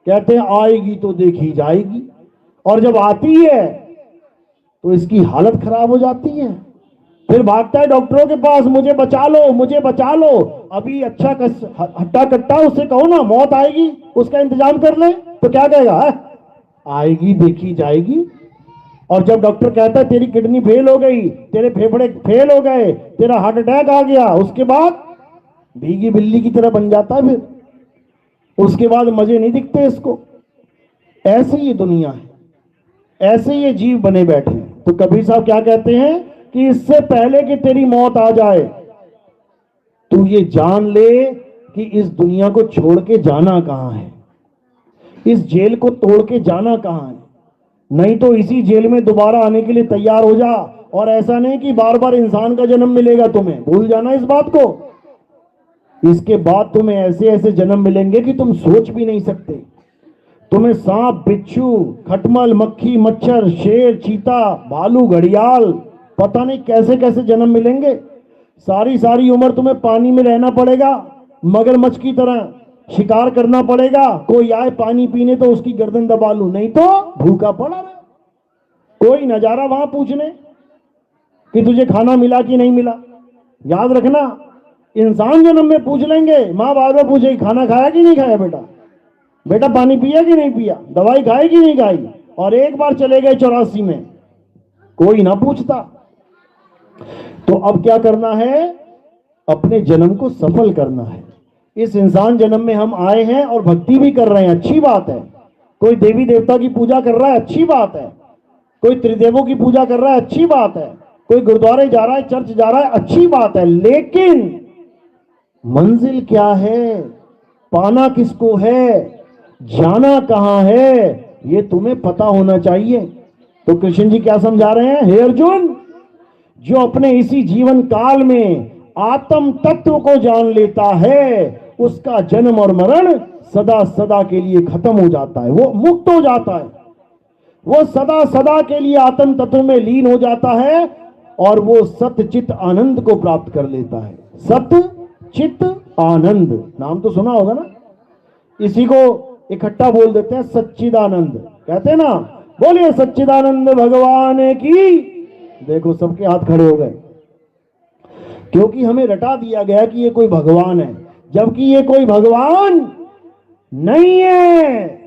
कहते हैं आएगी तो देखी जाएगी, और जब आती है तो इसकी हालत खराब हो जाती है। फिर भागता है डॉक्टरों के पास, मुझे बचा लो, मुझे बचा लो। अभी अच्छा हट्टा कट्टा उससे कहो ना मौत आएगी, उसका इंतजाम कर ले, तो क्या कहेगा? आएगी देखी जाएगी। और जब डॉक्टर कहता है तेरी किडनी फेल हो गई, तेरे फेफड़े फेल हो गए, तेरा हार्ट अटैक आ गया, उसके बाद भीगी बिल्ली की तरह बन जाता है। फिर उसके बाद मजे नहीं दिखते इसको। ऐसी ये दुनिया है, ऐसे ये जीव बने बैठे हैं। तो कबीर साहब क्या कहते हैं कि इससे पहले कि तेरी मौत आ जाए, तू ये जान ले कि इस दुनिया को छोड़ के जाना कहां है, इस जेल को तोड़ के जाना कहां है। नहीं तो इसी जेल में दोबारा आने के लिए तैयार हो जा। और ऐसा नहीं कि बार बार इंसान का जन्म मिलेगा तुम्हें, भूल जाना इस बात को। इसके बाद तुम्हें ऐसे ऐसे जन्म मिलेंगे कि तुम सोच भी नहीं सकते। तुम्हें सांप, बिच्छू, खटमल, मक्खी, मच्छर, शेर, चीता, भालू, घड़ियाल, पता नहीं कैसे कैसे जन्म मिलेंगे। सारी सारी उम्र तुम्हें पानी में रहना पड़ेगा, मगरमच्छ की तरह शिकार करना पड़ेगा। कोई आए पानी पीने तो उसकी गर्दन दबा लूं, नहीं तो भूखा पड़ा रहे। कोई नजारा वहां पूछने कि तुझे खाना मिला कि नहीं मिला। याद रखना, इंसान जन्म में पूछ लेंगे, मां बाद में पूछेगी खाना खाया कि नहीं खाया बेटा, बेटा पानी पिया कि नहीं पिया, दवाई खाई कि नहीं खाई। और एक बार चले गए 84 में, कोई ना पूछता। तो अब क्या करना है? अपने जन्म को सफल करना है। इस इंसान जन्म में हम आए हैं और भक्ति भी कर रहे हैं, अच्छी बात है। कोई देवी देवता की पूजा कर रहा है, अच्छी बात है। कोई त्रिदेवों की पूजा कर रहा है, अच्छी बात है। कोई गुरुद्वारे जा रहा है, चर्च जा रहा है, अच्छी बात है। लेकिन मंजिल क्या है, पाना किसको है, जाना कहां है, ये तुम्हें पता होना चाहिए। तो कृष्ण जी क्या समझा रहे हैं? हे अर्जुन, जो अपने इसी जीवन काल में आत्म तत्व को जान लेता है, उसका जन्म और मरण सदा सदा के लिए खत्म हो जाता है, वो मुक्त हो जाता है, वो सदा सदा के लिए आत्म तत्व में लीन हो जाता है और वो सत्य चित आनंद को प्राप्त कर लेता है। सत्य चित आनंद, नाम तो सुना होगा ना, इसी को इकट्ठा बोल देते हैं सच्चिदानंद, कहते हैं ना, बोलिए सच्चिदानंद भगवान की। देखो सबके हाथ खड़े हो गए, क्योंकि हमें रटा दिया गया कि ये कोई भगवान है, जबकि ये कोई भगवान नहीं है,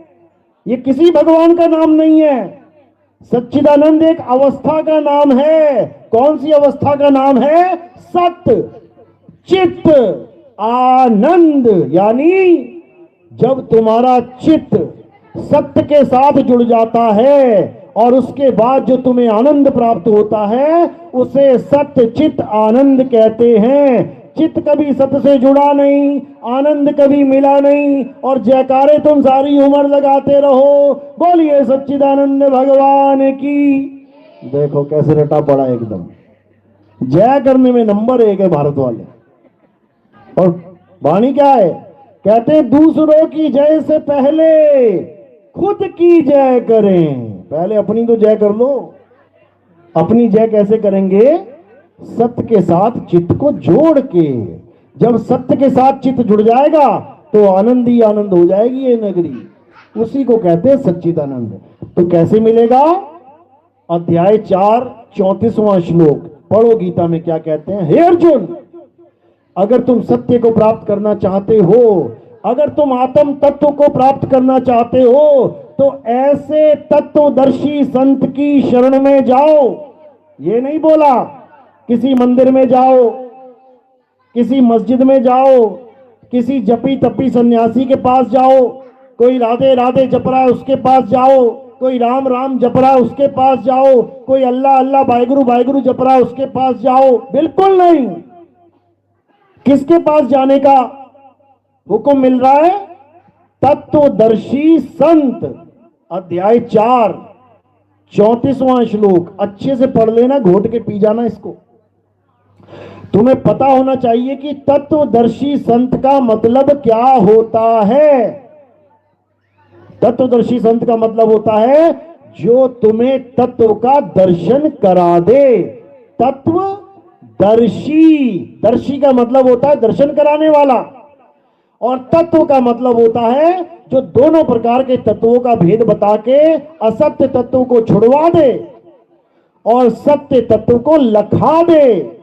ये किसी भगवान का नाम नहीं है। सच्चिदानंद एक अवस्था का नाम है। कौन सी अवस्था का नाम है? सत्य चित्त आनंद। यानी जब तुम्हारा चित्त सत्य के साथ जुड़ जाता है और उसके बाद जो तुम्हें आनंद प्राप्त होता है उसे सत्य चित्त आनंद कहते हैं। चित्त कभी सत्य से जुड़ा नहीं, आनंद कभी मिला नहीं, और जयकारे तुम सारी उम्र लगाते रहो, बोलिए सच्चिदानंद भगवान की। देखो कैसे रटा पड़ा एकदम, जय करने में नंबर 1 है भारत वाले। और वाणी क्या है? कहते हैं दूसरों की जय से पहले खुद की जय करें। पहले अपनी तो जय कर लो। अपनी जय कैसे करेंगे? सत्य के साथ चित्त को जोड़ के। जब सत्य के साथ चित्त जुड़ जाएगा तो आनंद ही आनंद हो जाएगी ये नगरी। उसी को कहते हैं सच्चिदानंद। तो कैसे मिलेगा? अध्याय 4 34वां श्लोक पढ़ो, गीता में क्या कहते हैं? हे अर्जुन, अगर तुम सत्य को प्राप्त करना चाहते हो, अगर तुम आत्म तत्व को प्राप्त करना चाहते हो, तो ऐसे तत्वदर्शी संत की शरण में जाओ। ये नहीं बोला किसी मंदिर में जाओ, किसी मस्जिद में जाओ, किसी जपी तपी सन्यासी के पास जाओ, कोई राधे राधे जप रहा है उसके पास जाओ, कोई राम राम जप रहा है उसके पास जाओ, कोई अल्लाह अल्लाह वाहिगुरु जप रहा है उसके पास जाओ। बिल्कुल नहीं। किसके पास जाने का हुक्म मिल रहा है? तत्वदर्शी संत। अध्याय 4 34वां श्लोक अच्छे से पढ़ लेना, घोट के पी जाना इसको। तुम्हें पता होना चाहिए कि तत्वदर्शी संत का मतलब क्या होता है। तत्वदर्शी संत का मतलब होता है जो तुम्हें तत्व का दर्शन करा दे। तत्वदर्शी, दर्शी का मतलब होता है दर्शन कराने वाला, और तत्व का मतलब होता है जो दोनों प्रकार के तत्वों का भेद बता के असत्य तत्व को छुड़वा दे और सत्य तत्व को लखा दे।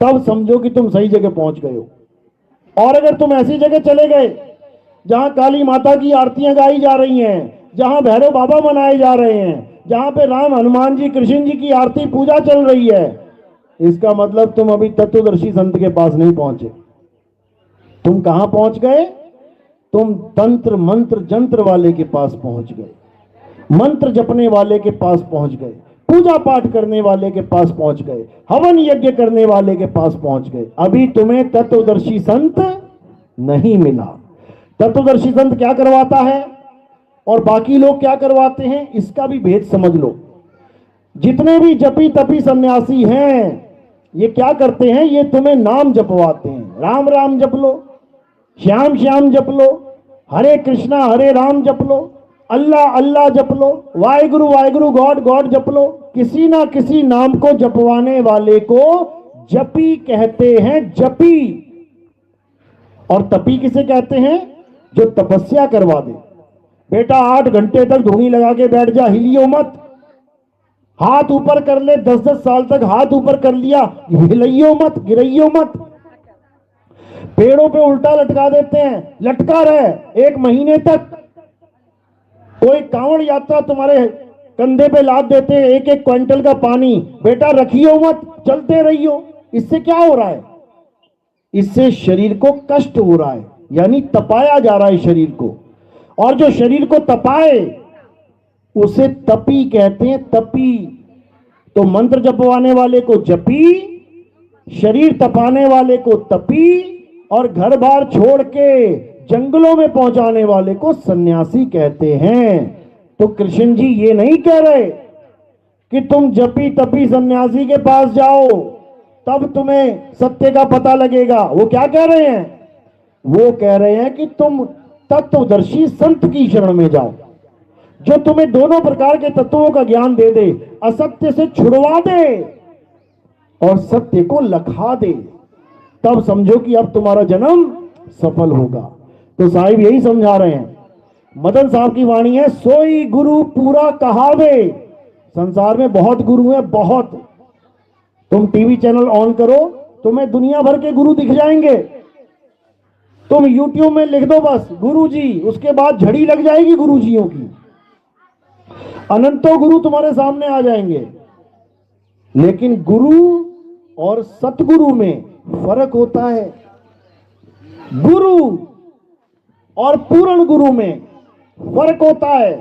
तब समझो कि तुम सही जगह पहुंच गए हो। और अगर तुम ऐसी जगह चले गए जहां काली माता की आरतियां गाई जा रही हैं, जहां भैरव बाबा मनाए जा रहे हैं, जहां पे राम हनुमान जी कृष्ण जी की आरती पूजा चल रही है, इसका मतलब तुम अभी तत्वदर्शी संत के पास नहीं पहुंचे। तुम कहां पहुंच गए? तुम तंत्र मंत्र जंत्र वाले के पास पहुंच गए, मंत्र जपने वाले के पास पहुंच गए, पूजा पाठ करने वाले के पास पहुंच गए, हवन यज्ञ करने वाले के पास पहुंच गए। अभी तुम्हें तत्वदर्शी संत नहीं मिला। तत्वदर्शी संत क्या करवाता है और बाकी लोग क्या करवाते हैं, इसका भी भेद समझ लो। जितने भी जपी तपी सन्यासी हैं ये क्या करते हैं? ये तुम्हें नाम जपवाते हैं। राम राम जप लो, श्याम श्याम जप लो, हरे कृष्णा हरे राम जप लो, अल्लाह अल्लाह जप लो, वाहिगुरु गॉड गॉड जप लो। किसी ना किसी नाम को जपवाने वाले को जपी कहते हैं, जपी। और तपी किसे कहते हैं? जो तपस्या करवा दे। बेटा 8 घंटे तक धूनी लगा के बैठ जा, हिलियो मत, हाथ ऊपर कर ले, 10-10 साल तक हाथ ऊपर कर लिया, हिलाइयो मत, गिराइयो मत। पेड़ों पे उल्टा लटका देते हैं, लटका रहे 1 महीने तक। कोई कांवड़ यात्रा तुम्हारे कंधे पे लाद देते हैं 1-1 क्विंटल का पानी, बेटा रखियो मत, चलते रहियो। इससे क्या हो रहा है? इससे शरीर को कष्ट हो रहा है, यानी तपाया जा रहा है शरीर को। और जो शरीर को तपाए उसे तपी कहते हैं, तपी। तो मंत्र जपवाने वाले को जपी, शरीर तपाने वाले को तपी, और घर बार छोड़ के जंगलों में पहुंचाने वाले को सन्यासी कहते हैं। तो कृष्ण जी ये नहीं कह रहे कि तुम जपी तपी सन्यासी के पास जाओ तब तुम्हें सत्य का पता लगेगा। वो क्या कह रहे हैं? वो कह रहे हैं कि तुम तत्वदर्शी संत की शरण में जाओ, जो तुम्हें दोनों प्रकार के तत्वों का ज्ञान दे दे, असत्य से छुड़वा दे और सत्य को लखा दे। तब समझो कि अब तुम्हारा जन्म सफल होगा। तो साहिब यही समझा रहे हैं, मदन साहब की वाणी है, सोई गुरु पूरा कहावे। संसार में बहुत गुरु हैं, बहुत। तुम टीवी चैनल ऑन करो, तुम्हें दुनिया भर के गुरु दिख जाएंगे। तुम यूट्यूब में लिख दो बस गुरु जी, उसके बाद झड़ी लग जाएगी गुरुजियों की, अनंतों गुरु तुम्हारे सामने आ जाएंगे। लेकिन गुरु और सतगुरु में फर्क होता है। गुरु और पूर्ण गुरु में फर्क होता है।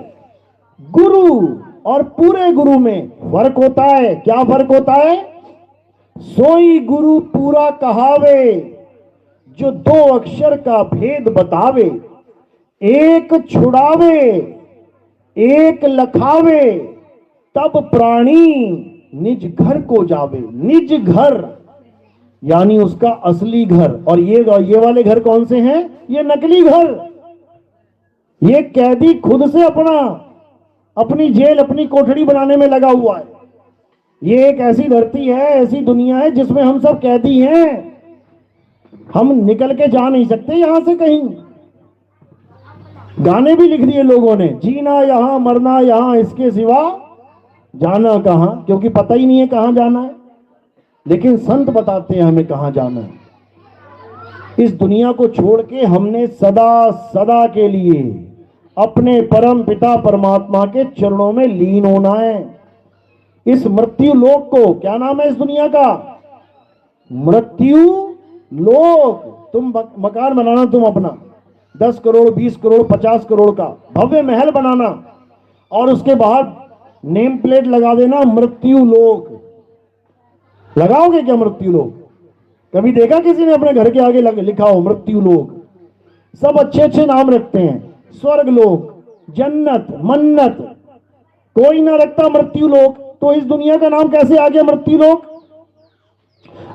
गुरु और पूरे गुरु में फर्क होता है। क्या फर्क होता है? सोई गुरु पूरा कहावे, जो दो अक्षर का भेद बतावे, एक छुड़ावे एक लखावे, तब प्राणी निज घर को जावे। निज घर यानी उसका असली घर। और ये वाले घर कौन से हैं? ये नकली घर। ये कैदी खुद से अपनी जेल, अपनी कोठड़ी बनाने में लगा हुआ है। ये एक ऐसी धरती है, ऐसी दुनिया है जिसमें हम सब कैदी हैं। हम निकल के जा नहीं सकते यहां से कहीं। गाने भी लिख दिए लोगों ने, जीना यहां मरना यहां, इसके सिवा जाना कहां, क्योंकि पता ही नहीं है कहां जाना है। लेकिन संत बताते हैं हमें कहां जाना है। इस दुनिया को छोड़ के हमने सदा सदा के लिए अपने परम पिता परमात्मा के चरणों में लीन होना है। इस मृत्यु लोक को, क्या नाम है इस दुनिया का? मृत्यु लोक। तुम मकान बनाना, तुम अपना 10 करोड़ 20 करोड़ 50 करोड़ का भव्य महल बनाना और उसके बाद नेम प्लेट लगा देना मृत्यु लोक। लगाओगे क्या मृत्यु लोक? कभी देखा किसी ने अपने घर के आगे लिखा हो मृत्यु लोक? सब अच्छे अच्छे नाम रखते हैं, स्वर्ग लोक, जन्नत, मन्नत, कोई ना रखता मृत्यु लोक। तो इस दुनिया का नाम कैसे आ गया मृत्यु लोक?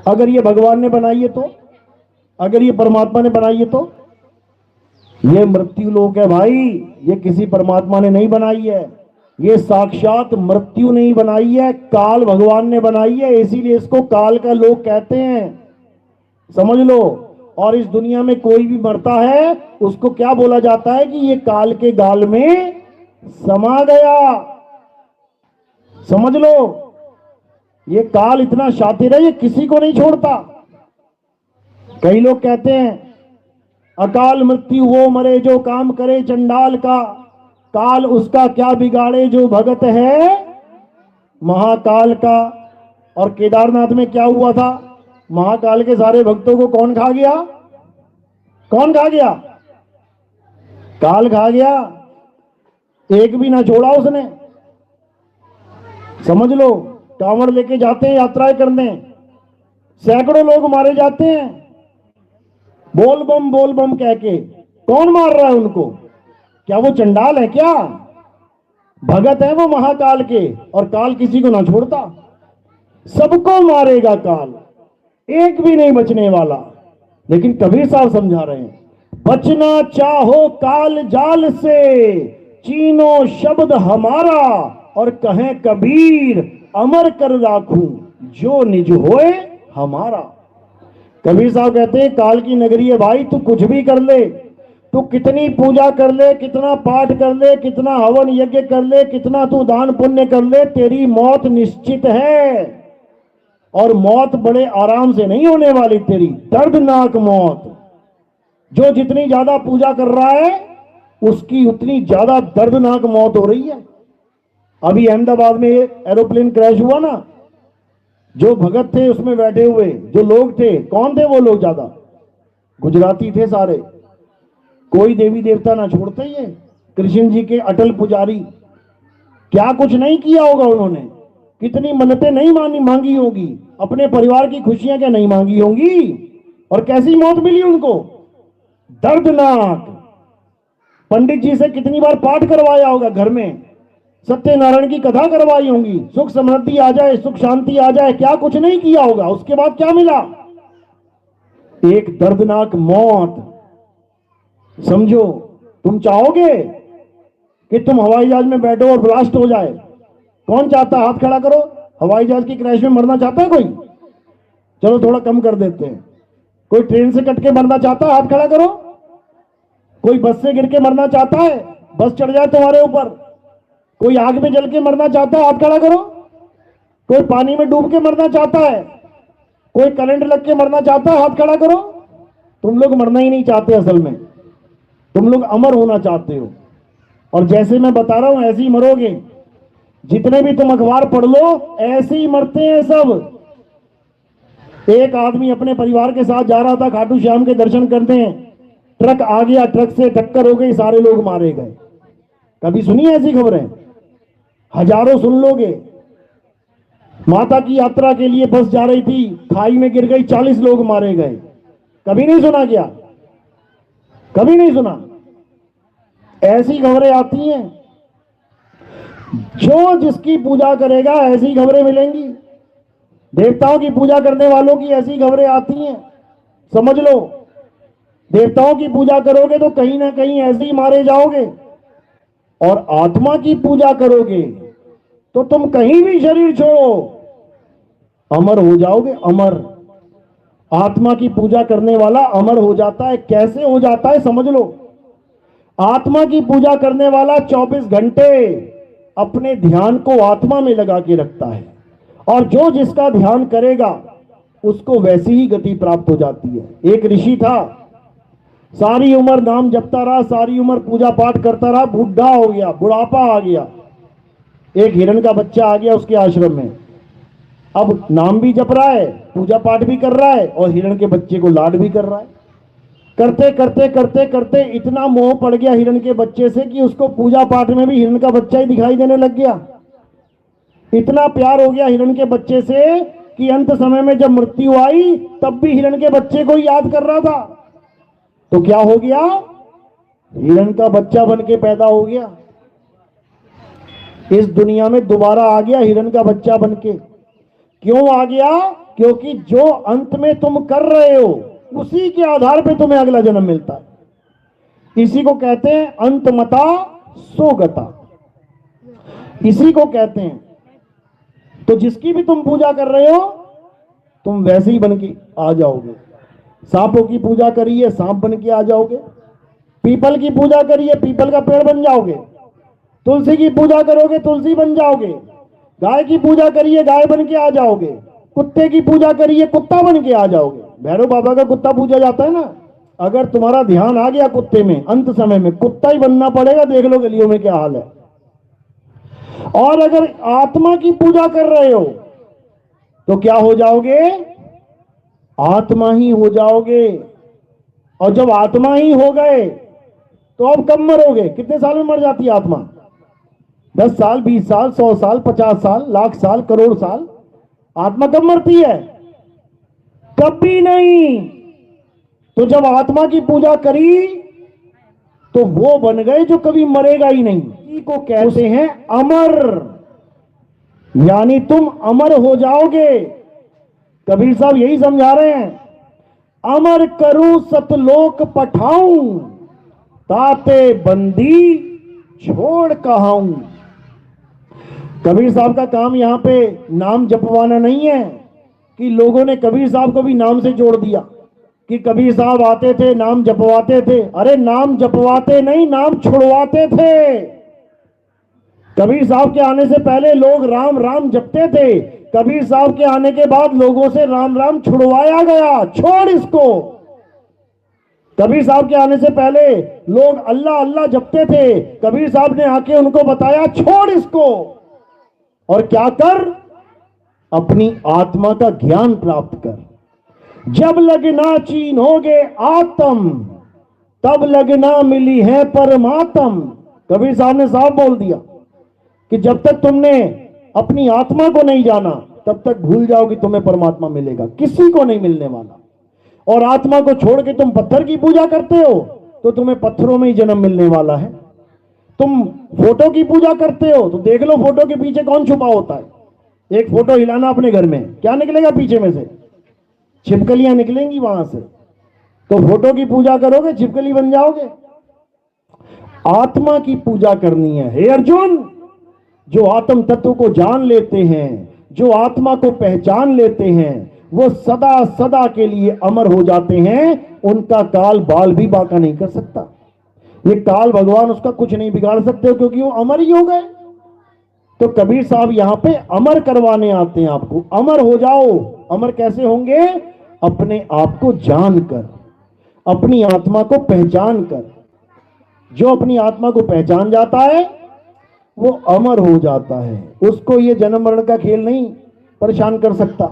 अगर ये भगवान ने बनाई है तो, अगर ये परमात्मा ने बनाई है तो, ये मृत्यु लोक है भाई। ये किसी परमात्मा ने नहीं बनाई है, ये साक्षात मृत्यु नहीं बनाई है, काल भगवान ने बनाई है। इसीलिए इसको काल का लोक कहते हैं, समझ लो। और इस दुनिया में कोई भी मरता है उसको क्या बोला जाता है कि ये काल के गाल में समा गया। समझ लो, ये काल इतना शातिर है, ये किसी को नहीं छोड़ता। कई लोग कहते हैं अकाल मृत्यु वो मरे जो काम करे चंडाल का, काल उसका क्या बिगाड़े जो भगत है महाकाल का। और केदारनाथ में क्या हुआ था? महाकाल के सारे भक्तों को कौन खा गया? कौन खा गया? काल खा गया, एक भी ना छोड़ा उसने। समझ लो, कांवड़ लेके जाते हैं यात्राएं करने, सैकड़ों लोग मारे जाते हैं बोल बम कह के। कौन मार रहा है उनको? क्या वो चंडाल है क्या? भगत है वो महाकाल के, और काल किसी को ना छोड़ता, सबको मारेगा काल, एक भी नहीं बचने वाला। लेकिन कबीर साहब समझा रहे हैं, बचना चाहो काल जाल से, चीनो शब्द हमारा, और कहें कबीर अमर कर राखूं, जो निज होए हमारा। कबीर साहब कहते हैं काल की नगरी है भाई, तू कुछ भी कर ले, तू कितनी पूजा कर ले, कितना पाठ कर ले, कितना हवन यज्ञ कर ले, कितना तू दान पुण्य कर ले, तेरी मौत निश्चित है। और मौत बड़े आराम से नहीं होने वाली, तेरी दर्दनाक मौत। जो जितनी ज्यादा पूजा कर रहा है उसकी उतनी ज्यादा दर्दनाक मौत हो रही है। अभी अहमदाबाद में एरोप्लेन क्रैश हुआ ना, जो भगत थे उसमें बैठे हुए जो लोग थे, कौन थे वो लोग? ज्यादा गुजराती थे सारे, कोई देवी देवता ना छोड़ते ही है। कृष्ण जी के अटल पुजारी, क्या कुछ नहीं किया होगा उन्होंने, कितनी मन्नतें नहीं मांगी होगी, अपने परिवार की खुशियां क्या नहीं मांगी होंगी, और कैसी मौत मिली उनको? दर्दनाक। पंडित जी से कितनी बार पाठ करवाया होगा घर में, सत्यनारायण की कथा करवाई होंगी, सुख समृद्धि आ जाए, सुख शांति आ जाए, क्या कुछ नहीं किया होगा। उसके बाद क्या मिला? एक दर्दनाक मौत। समझो, तुम चाहोगे कि तुम हवाई जहाज में बैठो और ब्लास्ट हो जाए? कौन चाहता है? हाथ खड़ा करो। हवाई जहाज की क्रैश में मरना चाहता है कोई? चलो थोड़ा कम कर देते हैं। कोई ट्रेन से कट के मरना चाहता है? हाथ खड़ा करो। कोई बस से गिर के मरना चाहता है? बस चढ़ जाए तुम्हारे ऊपर? कोई आग में जल के मरना चाहता है? हाथ खड़ा करो। कोई पानी में डूब के मरना चाहता है? कोई करंट लग के मरना चाहता है? हाथ खड़ा करो। तुम लोग मरना ही नहीं चाहते, असल में तुम लोग अमर होना चाहते हो। और जैसे मैं बता रहा हूं ऐसे ही मरोगे। जितने भी तुम अखबार पढ़ लो ऐसे ही मरते हैं सब। एक आदमी अपने परिवार के साथ जा रहा था खाटू श्याम के दर्शन करते हैं, ट्रक आ गया, ट्रक से टक्कर हो गई, सारे लोग मारे गए। कभी सुनी ऐसी खबरें? हजारों सुन लोगे। माता की यात्रा के लिए बस जा रही थी, खाई में गिर गई, 40 लोग मारे गए। कभी नहीं सुना क्या? कभी नहीं सुना? ऐसी खबरें आती हैं। जो जिसकी पूजा करेगा ऐसी खबरें मिलेंगी। देवताओं की पूजा करने वालों की ऐसी खबरें आती हैं, समझ लो। देवताओं की पूजा करोगे तो कहीं ना कहीं ऐसे ही मारे जाओगे, और आत्मा की पूजा करोगे तो तुम कहीं भी शरीर छोड़ो अमर हो जाओगे। अमर। आत्मा की पूजा करने वाला अमर हो जाता है। कैसे हो जाता है समझ लो। आत्मा की पूजा करने वाला 24 घंटे अपने ध्यान को आत्मा में लगा के रखता है, और जो जिसका ध्यान करेगा उसको वैसी ही गति प्राप्त हो जाती है। एक ऋषि था, सारी उम्र नाम जपता रहा, सारी उम्र पूजा पाठ करता रहा, बुढ़ा हो गया, बुढ़ापा आ गया। एक हिरण का बच्चा आ गया उसके आश्रम में। अब नाम भी जप रहा है, पूजा पाठ भी कर रहा है, और हिरण के बच्चे को लाड भी कर रहा है। करते करते करते करते इतना मोह पड़ गया हिरण के बच्चे से कि उसको पूजा पाठ में भी हिरण का बच्चा ही दिखाई देने लग गया। इतना प्यार हो गया हिरण के बच्चे से कि अंत समय में जब मृत्यु आई तब भी हिरण के बच्चे को ही याद कर रहा था। तो क्या हो गया? हिरण का बच्चा बन के पैदा हो गया। इस दुनिया में दोबारा आ गया हिरण का बच्चा बन के। क्यों आ गया? क्योंकि जो अंत में तुम कर रहे हो उसी के आधार पे तुम्हें अगला जन्म मिलता है। इसी को कहते हैं अंतमता सोगता, इसी को कहते हैं। तो जिसकी भी तुम पूजा कर रहे हो तुम वैसे ही बन के आ जाओगे। सांपों की पूजा करिए, सांप बन के आ जाओगे। पीपल की पूजा करिए, पीपल का पेड़ बन जाओगे। तुलसी की पूजा करोगे, तुलसी बन जाओगे। गाय की पूजा करिए, गाय बन के आ जाओगे। कुत्ते की पूजा करिए, कुत्ता बन के आ जाओगे। भैरव बाबा का कुत्ता पूजा जाता है ना। अगर तुम्हारा ध्यान आ गया कुत्ते में, अंत समय में कुत्ता ही बनना पड़ेगा। देख लो गलियों में क्या हाल है। और अगर आत्मा की पूजा कर रहे हो तो क्या हो जाओगे? आत्मा ही हो जाओगे। और जब आत्मा ही हो गए तो अब कब मरोगे? कितने साल में मर जाती है आत्मा? 10 साल, 20 साल, 100 साल, 50 साल, लाख साल, करोड़ साल? आत्मा कब मरती है? कभी नहीं। तो जब आत्मा की पूजा करी तो वो बन गए जो कभी मरेगा ही नहीं। इसी को कहते हैं अमर, यानी तुम अमर हो जाओगे। कबीर साहब यही समझा रहे हैं, अमर करूं सतलोक पठाऊं, ताते बंदी छोड़ कहाऊं। कबीर साहब का काम यहां पे नाम जपवाना नहीं है कि लोगों ने कबीर साहब को भी नाम से जोड़ दिया कि कबीर साहब आते थे नाम जपवाते थे। अरे नाम जपवाते नहीं, नाम छुड़वाते थे। कबीर साहब के आने से पहले लोग राम राम जपते थे। कबीर साहब के आने के बाद लोगों से राम राम छुड़वाया गया, छोड़ इसको। कबीर साहब के आने से पहले लोग अल्लाह अल्लाह जपते थे। कबीर साहब ने आके उनको बताया, छोड़ इसको और क्या कर? अपनी आत्मा का ज्ञान प्राप्त कर। जब लगना चीन्होगे आत्म, तब लगना मिली है परमात्म। कबीर साहब ने साफ बोल दिया कि जब तक तुमने अपनी आत्मा को नहीं जाना तब तक भूल जाओ कि तुम्हें परमात्मा मिलेगा, किसी को नहीं मिलने वाला। और आत्मा को छोड़ के तुम पत्थर की पूजा करते हो तो तुम्हें पत्थरों में ही जन्म मिलने वाला है। तुम फोटो की पूजा करते हो तो देख लो फोटो के पीछे कौन छुपा होता है। एक फोटो हिलाना अपने घर में, क्या निकलेगा पीछे में से? छिपकलियां निकलेंगी वहां से। तो फोटो की पूजा करोगे, छिपकली बन जाओगे। आत्मा की पूजा करनी है। हे अर्जुन, जो आत्म तत्व को जान लेते हैं, जो आत्मा को पहचान लेते हैं, वो सदा सदा के लिए अमर हो जाते हैं। उनका काल बाल भी बांका नहीं कर सकता। ये काल भगवान उसका कुछ नहीं बिगाड़ सकते, क्योंकि वो अमर ही हो गए। तो कबीर साहब यहां पे अमर करवाने आते हैं आपको। अमर हो जाओ। अमर कैसे होंगे? अपने आप को जानकर, अपनी आत्मा को पहचान कर। जो अपनी आत्मा को पहचान जाता है वो अमर हो जाता है। उसको ये जन्म मरण का खेल नहीं परेशान कर सकता।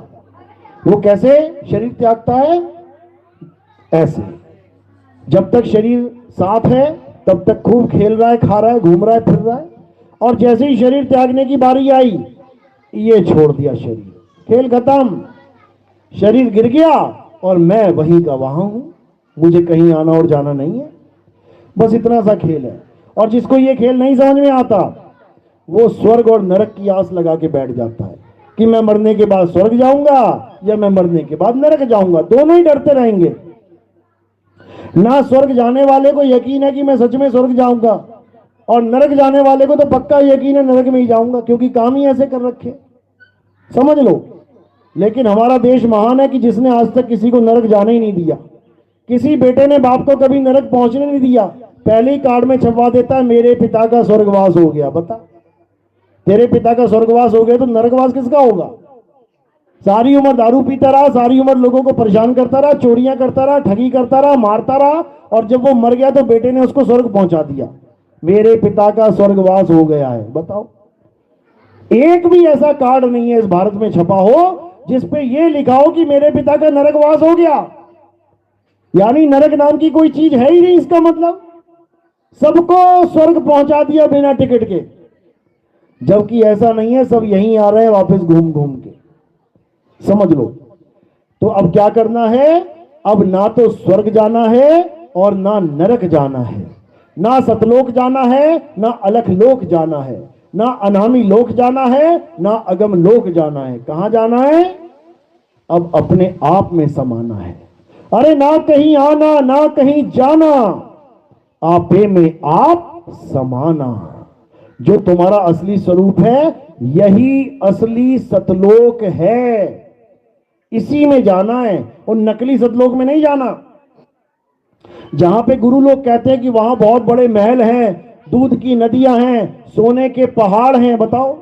वो कैसे शरीर त्यागता है? ऐसे। जब तक शरीर साथ है तब तक खूब खेल रहा है, खा रहा है, घूम रहा है, फिर रहा है। और जैसे ही शरीर त्यागने की बारी आई, ये छोड़ दिया शरीर, खेल खत्म। शरीर गिर गया और मैं वहीं का वहां हूं, मुझे कहीं आना और जाना नहीं है। बस इतना सा खेल है। और जिसको ये खेल नहीं समझ में आता, वो स्वर्ग और नरक की आस लगा के बैठ जाता है कि मैं मरने के बाद स्वर्ग जाऊंगा या मैं मरने के बाद नरक जाऊंगा। दोनों ही डरते रहेंगे। ना स्वर्ग जाने वाले को यकीन है कि मैं सच में स्वर्ग जाऊंगा, और नरक जाने वाले को तो पक्का यकीन है नरक में ही जाऊंगा, क्योंकि काम ही ऐसे कर रखे। समझ लो। लेकिन हमारा देश महान है कि जिसने आज तक किसी को नरक जाने ही नहीं दिया। किसी बेटे ने बाप को कभी नरक पहुंचने नहीं दिया। पहले ही कार्ड में छपवा देता है, मेरे पिता का स्वर्गवास हो गया। बता, तेरे पिता का स्वर्गवास हो गया तो नरकवास किसका होगा? सारी उम्र दारू पीता रहा, सारी उम्र लोगों को परेशान करता रहा, चोरियां करता रहा, ठगी करता रहा, मारता रहा, और जब वो मर गया तो बेटे ने उसको स्वर्ग पहुंचा दिया। मेरे पिता का स्वर्गवास हो गया है। बताओ, एक भी ऐसा कार्ड नहीं है इस भारत में छपा हो जिसपे ये लिखा हो कि मेरे पिता का नरकवास हो गया। यानी नरक नाम की कोई चीज है ही नहीं। इसका मतलब सबको स्वर्ग पहुंचा दिया बिना टिकट के। जबकि ऐसा नहीं है, सब यहीं आ रहे हैं वापस घूम घूम के। समझ लो। तो अब क्या करना है? अब ना तो स्वर्ग जाना है और ना नरक जाना है, ना सतलोक जाना है, ना अलख लोक जाना है, ना अनामी लोक जाना है, ना अगम लोक जाना है। कहां जाना है? अब अपने आप में समाना है। अरे ना कहीं आना ना कहीं जाना, आपे में आप समाना। जो तुम्हारा असली स्वरूप है यही असली सतलोक है। इसी में जाना है, और नकली सतलोक में नहीं जाना। जहां पे गुरु लोग कहते हैं कि वहां बहुत बड़े महल हैं, दूध की नदियां हैं, सोने के पहाड़ हैं। बताओ,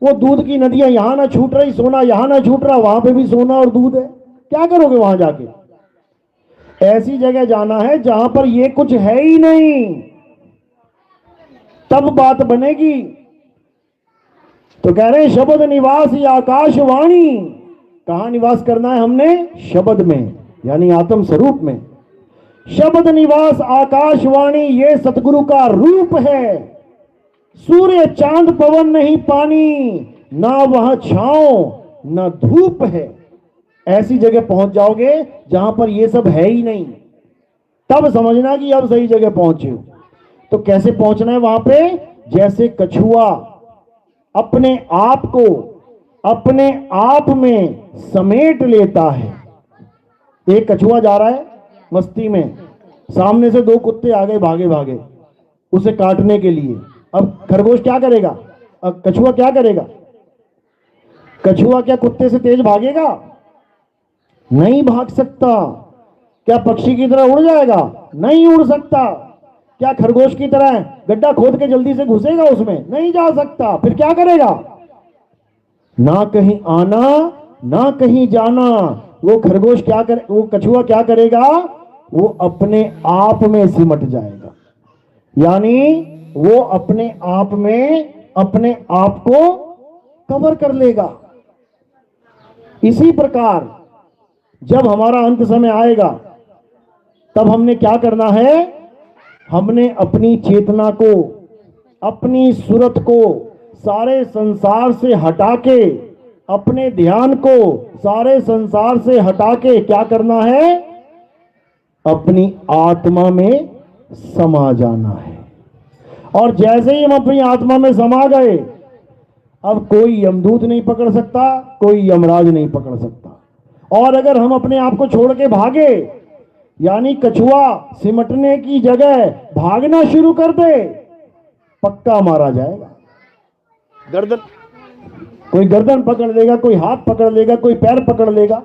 वो दूध की नदियां यहां ना छूट रही, सोना यहां ना छूट रहा, वहां पे भी सोना और दूध है। क्या करोगे वहां जाके? ऐसी जगह जाना है जहां पर ये कुछ है ही नहीं, तब बात बनेगी। तो कह रहे हैं शब्द निवास ही आकाशवाणी। कहां निवास करना है हमने? शब्द में, यानी आत्म स्वरूप में। शब्द निवास आकाशवाणी, ये सतगुरु का रूप है। सूर्य चांद पवन नहीं पानी, ना वहां छांव ना धूप है। ऐसी जगह पहुंच जाओगे जहां पर ये सब है ही नहीं, तब समझना कि अब सही जगह पहुंचे हो। तो कैसे पहुंचना है वहां पे? जैसे कछुआ अपने आप को अपने आप में समेट लेता है। एक कछुआ जा रहा है मस्ती में, सामने से दो कुत्ते आ गए भागे भागे उसे काटने के लिए। अब खरगोश क्या करेगा? अब कछुआ क्या करेगा? कछुआ क्या कुत्ते से तेज भागेगा? नहीं भाग सकता। क्या पक्षी की तरह उड़ जाएगा? नहीं उड़ सकता। क्या खरगोश की तरह गड्ढा खोद के जल्दी से घुसेगा उसमें? नहीं जा सकता। फिर क्या करेगा? ना कहीं आना ना कहीं जाना। वो खरगोश क्या करे, वो कछुआ क्या करेगा? वो अपने आप में सिमट जाएगा। यानी वो अपने आप में अपने आप को कवर कर लेगा। इसी प्रकार जब हमारा अंत समय आएगा तब हमने क्या करना है? हमने अपनी चेतना को, अपनी सूरत को सारे संसार से हटा के, अपने ध्यान को सारे संसार से हटा के क्या करना है? अपनी आत्मा में समा जाना है। और जैसे ही हम अपनी आत्मा में समा गए, अब कोई यमदूत नहीं पकड़ सकता, कोई यमराज नहीं पकड़ सकता। और अगर हम अपने आप को छोड़ के भागे यानी कछुआ सिमटने की जगह भागना शुरू कर दे, पक्का मारा जाएगा। गर्दन, कोई गर्दन पकड़ लेगा, कोई हाथ पकड़ लेगा, कोई पैर पकड़ लेगा,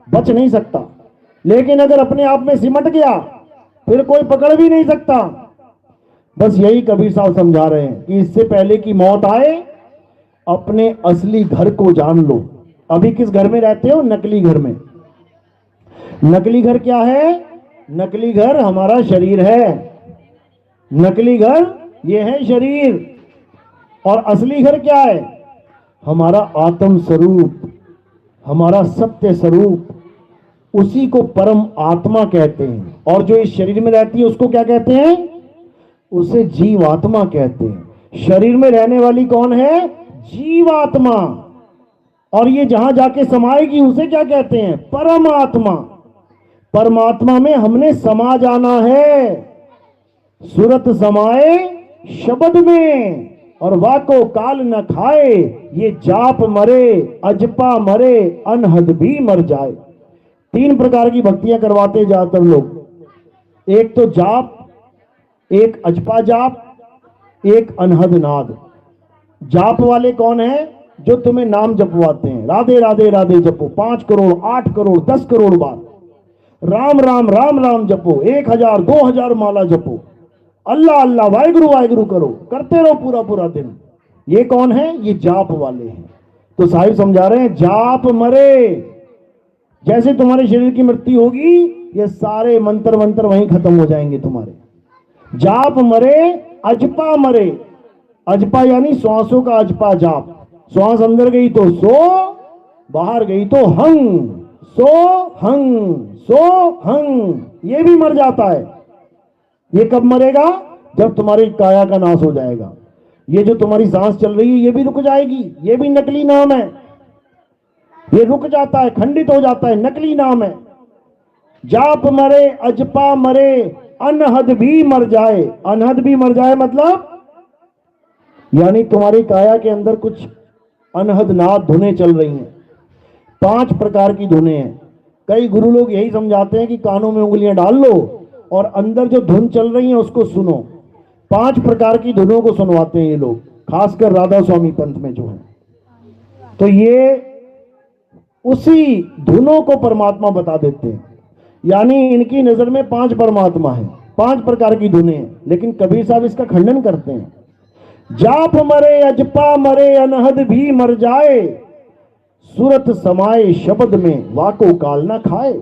बच नहीं सकता। लेकिन अगर अपने आप में सिमट गया फिर कोई पकड़ भी नहीं सकता। बस यही कबीर साहब समझा रहे हैं कि इससे पहले कि मौत आए अपने असली घर को जान लो। अभी किस घर में रहते हो? नकली घर में। नकली घर क्या है? नकली घर हमारा शरीर है। नकली घर ये है शरीर। और असली घर क्या है? हमारा आत्म स्वरूप, हमारा सत्य स्वरूप। उसी को परम आत्मा कहते हैं। और जो इस शरीर में रहती है उसको क्या कहते हैं? उसे जीवात्मा कहते हैं। शरीर में रहने वाली कौन है? जीवात्मा। और ये जहां जाके समाएगी उसे क्या कहते हैं? परमात्मा। परमात्मा में हमने समा जाना है। सुरत समाए शब्द में और वाको काल न खाए, ये जाप मरे अजपा मरे अनहद भी मर जाए। 3 प्रकार की भक्तियां करवाते ज्यादातर लोग। एक तो जाप, एक अजपा जाप, एक अनहद नाद। जाप वाले कौन है? जो तुम्हें नाम जपवाते हैं। राधे राधे राधे जपो 5 करोड़ 8 करोड़ 10 करोड़ बार। राम राम राम राम जपो 1000 2000 माला जपो। अल्लाह अल्लाह वाहिगुरु वाहिगुरु करो, करते रहो पूरा पूरा दिन। ये कौन है? ये जाप वाले हैं। तो साहिब समझा रहे हैं जाप मरे। जैसे तुम्हारे शरीर की मृत्यु होगी ये सारे मंत्र मंत्र वहीं खत्म हो जाएंगे तुम्हारे। जाप मरे अजपा मरे। अजपा यानी श्वासों का अजपा जाप। श्वास अंदर गई तो सो, बाहर गई तो हंग, सो हंग, सो हंग। ये भी मर जाता है। ये कब मरेगा? जब तुम्हारी काया का नाश हो जाएगा। ये जो तुम्हारी सांस चल रही है ये भी रुक जाएगी। ये भी नकली नाम है। ये रुक जाता है, खंडित हो जाता है, नकली नाम है। जाप मरे अजपा मरे अनहद भी मर जाए। अनहद भी मर जाए मतलब यानी तुम्हारी काया के अंदर कुछ अनहद नाद धुनें चल रही हैं। 5 प्रकार की धुनें हैं। कई गुरु लोग यही समझाते हैं कि कानों में उंगलियां डाल लो और अंदर जो धुन चल रही है उसको सुनो। 5 प्रकार की धुनों को सुनवाते हैं ये लोग, खासकर राधा स्वामी पंथ में जो है। तो ये उसी धुनों को परमात्मा बता देते हैं। यानी इनकी नजर में 5 परमात्मा है, 5 प्रकार की धुनें हैं। लेकिन कबीर साहब इसका खंडन करते हैं। जाप मरे अजपा मरे अनहद भी मर जाए, सूरत समाए शब्द में वाको काल ना खाए।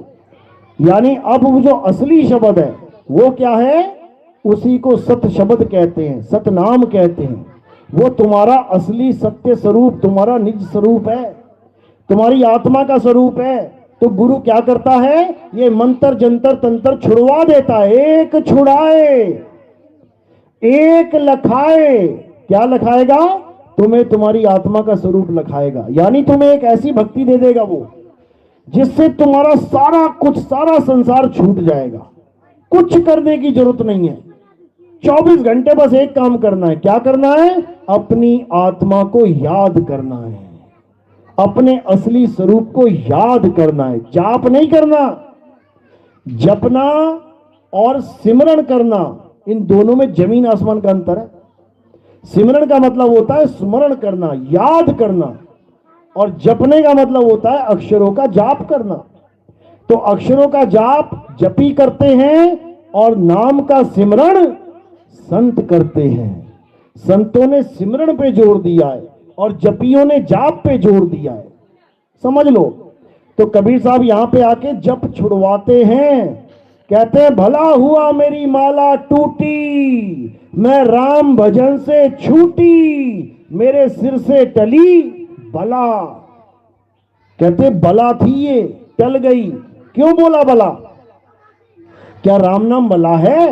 यानी अब वो जो असली शब्द है वो क्या है? उसी को सत शब्द कहते हैं, सतनाम कहते हैं। वो तुम्हारा असली सत्य स्वरूप, तुम्हारा निज स्वरूप है, तुम्हारी आत्मा का स्वरूप है। तो गुरु क्या करता है? ये मंत्र जंतर तंत्र छुड़वा देता है। एक छुड़ाए एक लखाए। क्या लखाएगा? तुम्हें तुम्हारी आत्मा का स्वरूप लखाएगा। यानी तुम्हें एक ऐसी भक्ति दे देगा वो जिससे तुम्हारा सारा कुछ, सारा संसार छूट जाएगा। कुछ करने की जरूरत नहीं है। 24 घंटे बस एक काम करना है। क्या करना है? अपनी आत्मा को याद करना है, अपने असली स्वरूप को याद करना है। जाप नहीं करना। जपना और सिमरण करना, इन दोनों में जमीन आसमान का अंतर है। सिमरण का मतलब होता है स्मरण करना, याद करना, और जपने का मतलब होता है अक्षरों का जाप करना। तो अक्षरों का जाप जपी करते हैं और नाम का सिमरण संत करते हैं। संतों ने सिमरण पे जोर दिया है और जपियों ने जाप पे जोर दिया है। समझ लो। तो कबीर साहब यहां पे आके जप छुड़वाते हैं। कहते हैं भला हुआ मेरी माला टूटी, मैं राम भजन से छूटी, मेरे सिर से टली बला। कहते बला थी ये, टल गई। क्यों बोला बला? क्या राम नाम बला है?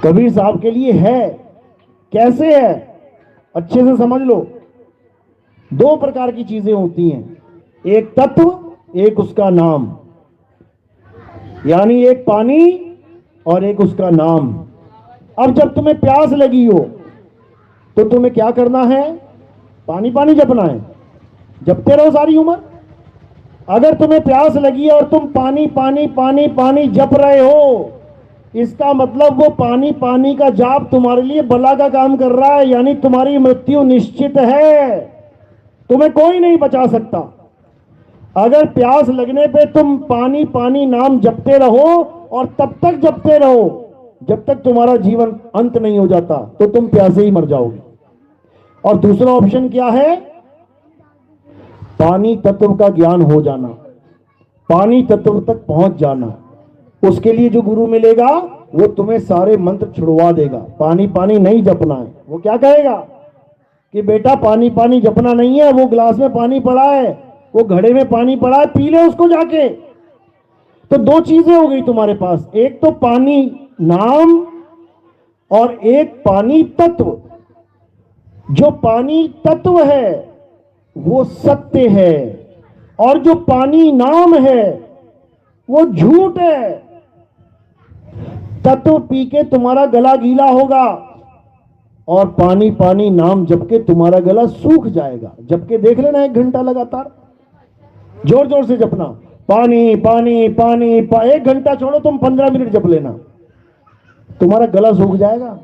कबीर साहब के लिए है। कैसे है? अच्छे से समझ लो। 2 प्रकार की चीजें होती हैं, एक तत्व, एक उसका नाम। यानी एक पानी और एक उसका नाम। अब जब तुम्हें प्यास लगी हो तो तुम्हें क्या करना है? पानी पानी जपना है। जपते रहो सारी उम्र। अगर तुम्हें प्यास लगी है और तुम पानी पानी पानी पानी जप रहे हो, इसका मतलब वो पानी पानी का जाप तुम्हारे लिए बला का काम कर रहा है, यानी तुम्हारी मृत्यु निश्चित है, तुम्हें कोई नहीं बचा सकता। अगर प्यास लगने पे तुम पानी पानी नाम जपते रहो और तब तक जपते रहो जब तक तुम्हारा जीवन अंत नहीं हो जाता, तो तुम प्यासे ही मर जाओगे। और दूसरा ऑप्शन क्या है? पानी तत्व का ज्ञान हो जाना, पानी तत्व तक पहुंच जाना। उसके लिए जो गुरु मिलेगा वो तुम्हें सारे मंत्र छुड़वा देगा। पानी पानी नहीं जपना है, वो क्या कहेगा कि बेटा पानी पानी जपना नहीं है, वो गिलास में पानी पड़ा है, वो घड़े में पानी पड़ा है, पी ले उसको जाके। तो दो चीजें हो गई तुम्हारे पास, एक तो पानी नाम और एक पानी तत्व। जो पानी तत्व है वो सत्य है और जो पानी नाम है वो झूठ है। तत्व पी के तुम्हारा गला गीला होगा और पानी पानी नाम जप के तुम्हारा गला सूख जाएगा। जबकि देख लेना 1 घंटा लगातार जोर जोर से जपना, पानी पानी पानी 1 घंटा छोड़ो, तुम 15 मिनट जप लेना, तुम्हारा गला सूख जाएगा।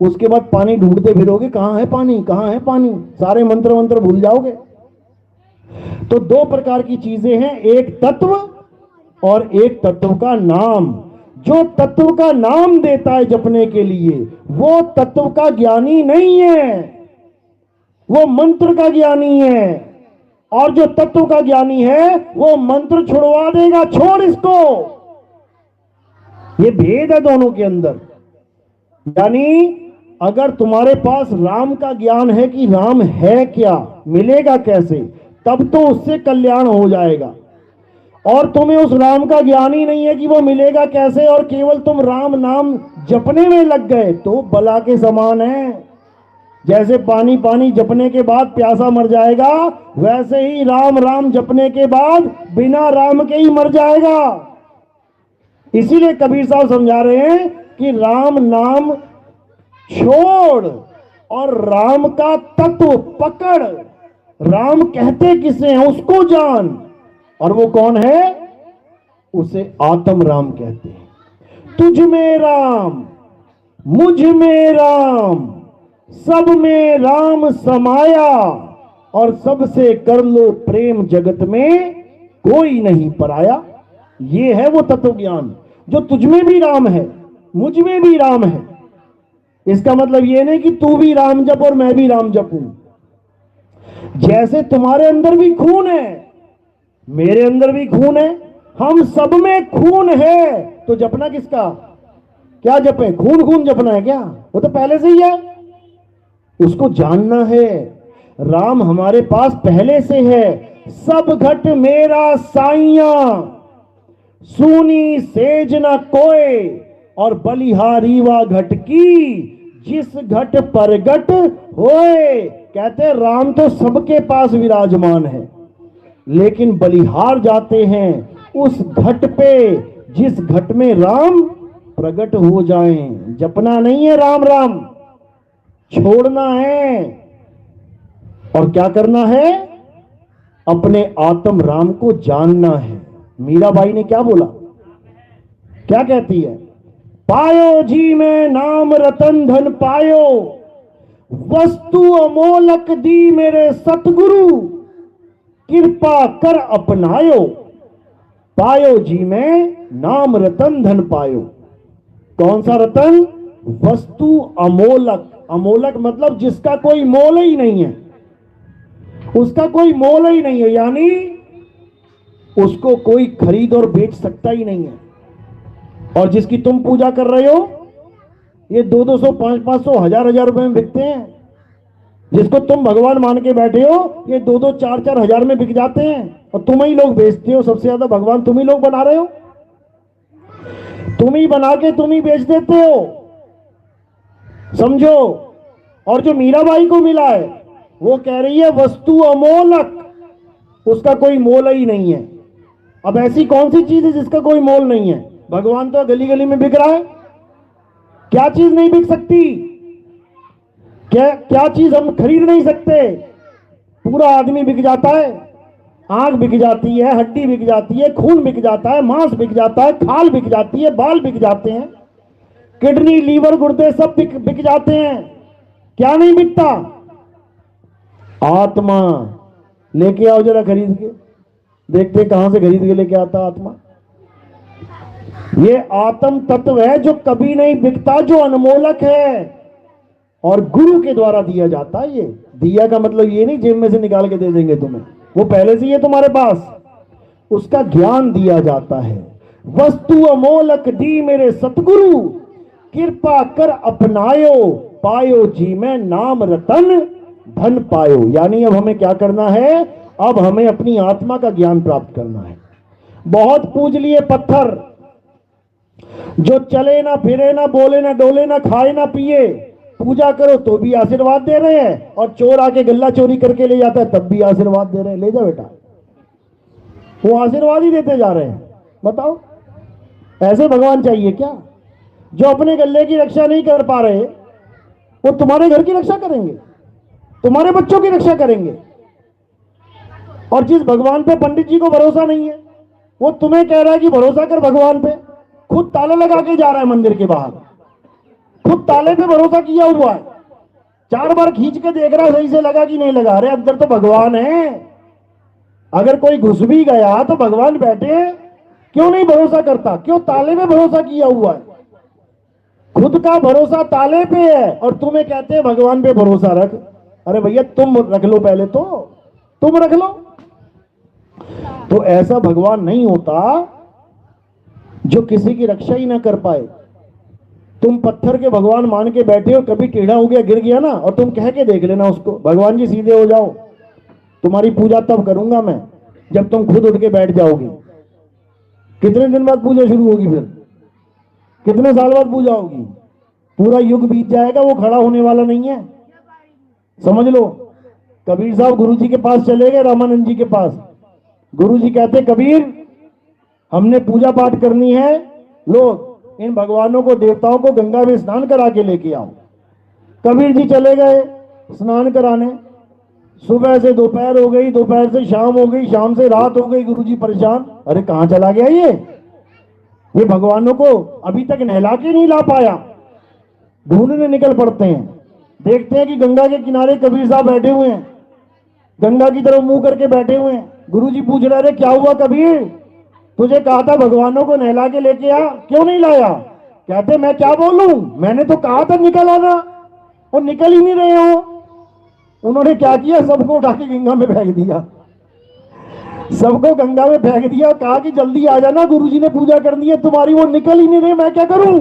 उसके बाद पानी ढूंढते फिरोगे, कहां है पानी, कहां है पानी, सारे मंत्र मंत्र भूल जाओगे। तो 2 प्रकार की चीजें हैं, एक तत्व और एक तत्व का नाम। जो तत्व का नाम देता है जपने के लिए वो तत्व का ज्ञानी नहीं है, वो मंत्र का ज्ञानी है। और जो तत्व का ज्ञानी है वो मंत्र छुड़वा देगा, छोड़ इसको। ये भेद है दोनों के अंदर। यानी अगर तुम्हारे पास राम का ज्ञान है कि राम है क्या, मिलेगा कैसे, तब तो उससे कल्याण हो जाएगा। और तुम्हें उस राम का ज्ञान ही नहीं है कि वो मिलेगा कैसे, और केवल तुम राम नाम जपने में लग गए, तो बला के समान है। जैसे पानी पानी जपने के बाद प्यासा मर जाएगा, वैसे ही राम राम जपने के बाद बिना राम के ही मर जाएगा। इसीलिए कबीर साहब समझा रहे हैं कि राम नाम छोड़ और राम का तत्व पकड़। राम कहते किसे हैं उसको जान, और वो कौन है? उसे आत्म राम कहते हैं। तुझ में राम, मुझ में राम, सब में राम समाया, और सबसे कर लो प्रेम, जगत में कोई नहीं पराया। ये है वो तत्व ज्ञान जो तुझ में भी राम है, मुझ में भी राम है। इसका मतलब ये नहीं कि तू भी राम जप और मैं भी राम जपूं। जैसे तुम्हारे अंदर भी खून है, मेरे अंदर भी खून है, हम सब में खून है, तो जपना किसका? क्या जपे? खून खून जपना है क्या? वो तो पहले से ही है, उसको जानना है। राम हमारे पास पहले से है। सब घट मेरा साइया, सूनी सेज न कोय, और बलिहारी वा घट की, जिस घट परगट होए। कहते राम तो सबके पास विराजमान है, लेकिन बलिहार जाते हैं उस घट पे जिस घट में राम प्रकट हो जाएं। जपना नहीं है राम राम, छोड़ना है। और क्या करना है? अपने आत्म राम को जानना है। मीराबाई ने क्या बोला, क्या कहती है? पायो जी में नाम रतन धन पायो, वस्तु अमोलक दी मेरे सतगुरु, कृपा कर अपनायो। पायो जी में नाम रतन धन पायो। कौन सा रतन? वस्तु अमोलक। अमोलक मतलब जिसका कोई मोल ही नहीं है, उसका कोई मोल ही नहीं है, यानी उसको कोई खरीद और बेच सकता ही नहीं है। और जिसकी तुम पूजा कर रहे हो, ये 200, 500, 1000 रुपए में बिकते हैं। जिसको तुम भगवान मान के बैठे हो, ये 2, 4 हजार में बिक जाते हैं, और तुम ही लोग बेचते हो। सबसे ज्यादा भगवान तुम ही लोग बना रहे हो, तुम ही बना के तुम ही बेच देते हो, समझो। और जो मीराबाई को मिला है वो कह रही है वस्तु अमोलक, उसका कोई मोल ही नहीं है। अब ऐसी कौन सी चीज है जिसका कोई मोल नहीं है? भगवान तो गली गली में बिक रहा है। क्या चीज नहीं बिक सकती? क्या चीज हम खरीद नहीं सकते? पूरा आदमी बिक जाता है। आंख बिक जाती है, हड्डी बिक जाती है, खून बिक जाता है, मांस बिक जाता है, खाल बिक जाती है, बाल बिक जाते हैं, किडनी, लीवर, गुर्दे सब बिक जाते हैं। क्या नहीं बिकता? आत्मा। लेके आओ जरा खरीद के, देखते कहां से खरीद के लेके आता आत्मा। ये आत्म तत्व है जो कभी नहीं बिकता, जो अनमोलक है और गुरु के द्वारा दिया जाता है। ये दिया का मतलब ये नहीं जेब में से निकाल के दे देंगे तुम्हें, वो पहले से ही है तुम्हारे पास, उसका ज्ञान दिया जाता है। वस्तु अमोलक दी मेरे सतगुरु, कृपा कर अपनायो, पायो जी में नाम रतन धन पायो। यानी अब हमें क्या करना है? अब हमें अपनी आत्मा का ज्ञान प्राप्त करना है। बहुत पूज लिए पत्थर, जो चले ना फिरे ना बोले ना डोले ना खाए ना पिए, पूजा करो तो भी आशीर्वाद दे रहे हैं, और चोर आके गल्ला चोरी करके ले जाता है तब भी आशीर्वाद दे रहे हैं। ले जा बेटा, वो आशीर्वाद ही देते जा रहे हैं। बताओ, ऐसे भगवान चाहिए क्या? जो अपने गल्ले की रक्षा नहीं कर पा रहे, वो तुम्हारे घर की रक्षा करेंगे, तुम्हारे बच्चों की रक्षा करेंगे। और जिस भगवान पे पंडित जी को भरोसा नहीं है, वो तुम्हें कह रहा है कि भरोसा कर भगवान पे, खुद ताला लगा के जा रहा है मंदिर के बाहर, खुद ताले पे भरोसा किया हुआ है, 4 बार खींच के देख रहा है सही से लगा कि नहीं लगा। अरे अंदर तो भगवान है, अगर कोई घुस भी गया तो भगवान बैठे, क्यों नहीं भरोसा करता? क्यों ताले पे भरोसा किया हुआ है? खुद का भरोसा ताले पे है और तुम्हें कहते हैं भगवान पे भरोसा रख। अरे भैया तुम रख लो, पहले तो तुम रख लो। तो ऐसा भगवान नहीं होता जो किसी की रक्षा ही ना कर पाए। तुम पत्थर के भगवान मान के बैठे हो, कभी टेढ़ा हो गया गिर गया ना, और तुम कह के देख लेना उसको, भगवान जी सीधे हो जाओ, तुम्हारी पूजा तब करूंगा मैं जब तुम खुद उठ के बैठ जाओगी। कितने दिन बाद पूजा शुरू होगी? फिर कितने साल बाद पूजा होगी? पूरा युग बीत जाएगा, वो खड़ा होने वाला नहीं है, समझ लो। कबीर साहब गुरु जी के पास चले गए, रामानंद जी के पास। गुरु जी कहते कबीर हमने पूजा पाठ करनी है, लो इन भगवानों को देवताओं को गंगा में स्नान करा के लेके आओ। कबीर जी चले गए स्नान कराने। सुबह से दोपहर हो गई, दोपहर से शाम हो गई, शाम से रात हो गई। गुरु जी परेशान, अरे कहां चला गया ये भगवानों को अभी तक नहला के नहीं ला पाया। ढूंढने निकल पड़ते हैं, देखते हैं कि गंगा के किनारे कबीर साहब बैठे हुए हैं, गंगा की तरफ मुंह करके बैठे हुए हैं। गुरु जी पूछ रहे, क्या हुआ कबीर? तुझे कहा था भगवानों को नहला के लेके आ, क्यों नहीं लाया? कहते मैं क्या बोलूं, मैंने तो कहा था निकल आना, और निकल ही नहीं रहे हो। उन्होंने क्या किया? सबको उठा के गंगा में फेंक दिया, सबको गंगा में फेंक दिया, कहा कि जल्दी आ जाना, गुरुजी ने पूजा करनी है तुम्हारी। वो निकल ही नहीं रहे, मैं क्या करूं?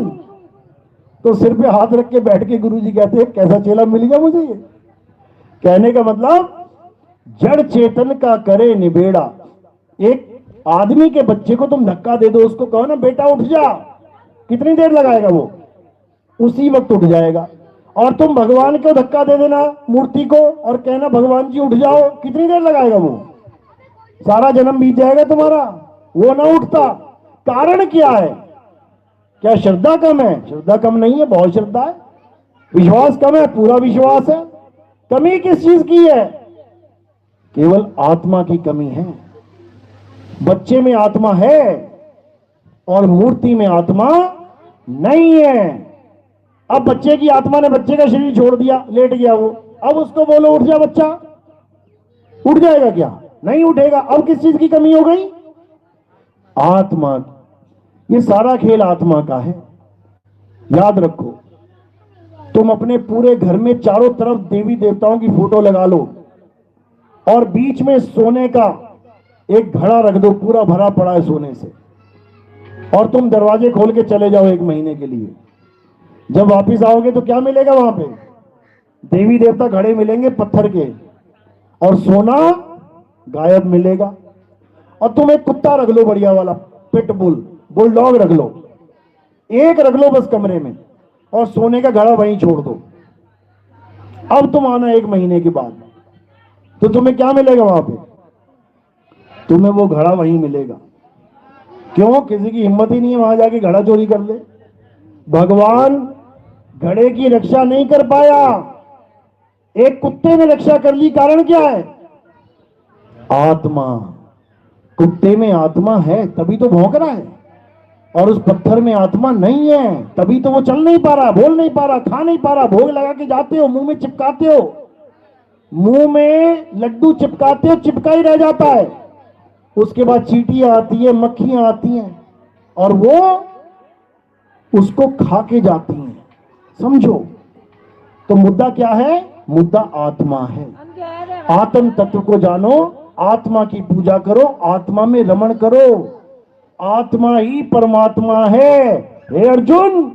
तो सिर पे हाथ रख के बैठ के गुरुजी कहते हैं कैसा चेला मिल गया मुझे। ये कहने का मतलब जड़ चेतन का करे निबेड़ा। एक आदमी के बच्चे को तुम धक्का दे दो, उसको कहो ना बेटा उठ जा, कितनी देर लगाएगा वो? उसी वक्त उठ जाएगा। और तुम भगवान को धक्का दे देना, मूर्ति को, और कहना भगवान जी उठ जाओ, कितनी देर लगाएगा वो? सारा जन्म बीत जाएगा तुम्हारा, वो ना उठता। कारण क्या है? क्या श्रद्धा कम है? श्रद्धा कम नहीं है, बहुत श्रद्धा है। विश्वास कम है? पूरा विश्वास है। कमी किस चीज की है? केवल आत्मा की कमी है। बच्चे में आत्मा है और मूर्ति में आत्मा नहीं है। अब बच्चे की आत्मा ने बच्चे का शरीर छोड़ दिया, लेट गया वो, अब उसको बोलो उठ जा बच्चा, उठ जाएगा क्या? नहीं उठेगा। अब किस चीज की कमी हो गई? आत्मा। ये सारा खेल आत्मा का है, याद रखो। तुम अपने पूरे घर में चारों तरफ देवी देवताओं की फोटो लगा लो और बीच में सोने का एक घड़ा रख दो, पूरा भरा पड़ा है सोने से, और तुम दरवाजे खोल के चले जाओ 1 महीने के लिए। जब वापिस आओगे तो क्या मिलेगा वहां पे? देवी देवता घड़े मिलेंगे पत्थर के, और सोना गायब मिलेगा। और तुम एक कुत्ता रख लो बढ़िया वाला, पिटबुल, बुलडॉग रख लो, एक रख लो बस कमरे में, और सोने का घड़ा वहीं छोड़ दो। अब तुम आना 1 महीने के बाद, तो तुम्हें क्या मिलेगा वहां पे? तुम्हें वो घड़ा वहीं मिलेगा। क्यों? किसी की हिम्मत ही नहीं है वहां जाके घड़ा चोरी कर ले। भगवान घड़े की रक्षा नहीं कर पाया, एक कुत्ते ने रक्षा कर ली। कारण क्या है? आत्मा। कुत्ते में आत्मा है तभी तो भौंक रहा है, और उस पत्थर में आत्मा नहीं है तभी तो वो चल नहीं पा रहा, बोल नहीं पा रहा, खा नहीं पा रहा। भोग लगा के जाते हो, मुंह में चिपकाते हो, मुंह में लड्डू चिपकाते हो, चिपका ही रह जाता है। उसके बाद चींटियां आती है, मक्खियां आती हैं, और वो उसको खा के जाती हैं। समझो, तो मुद्दा क्या है? मुद्दा आत्मा है। आत्म तत्व को जानो, आत्मा की पूजा करो, आत्मा में रमण करो। आत्मा ही परमात्मा है। हे अर्जुन,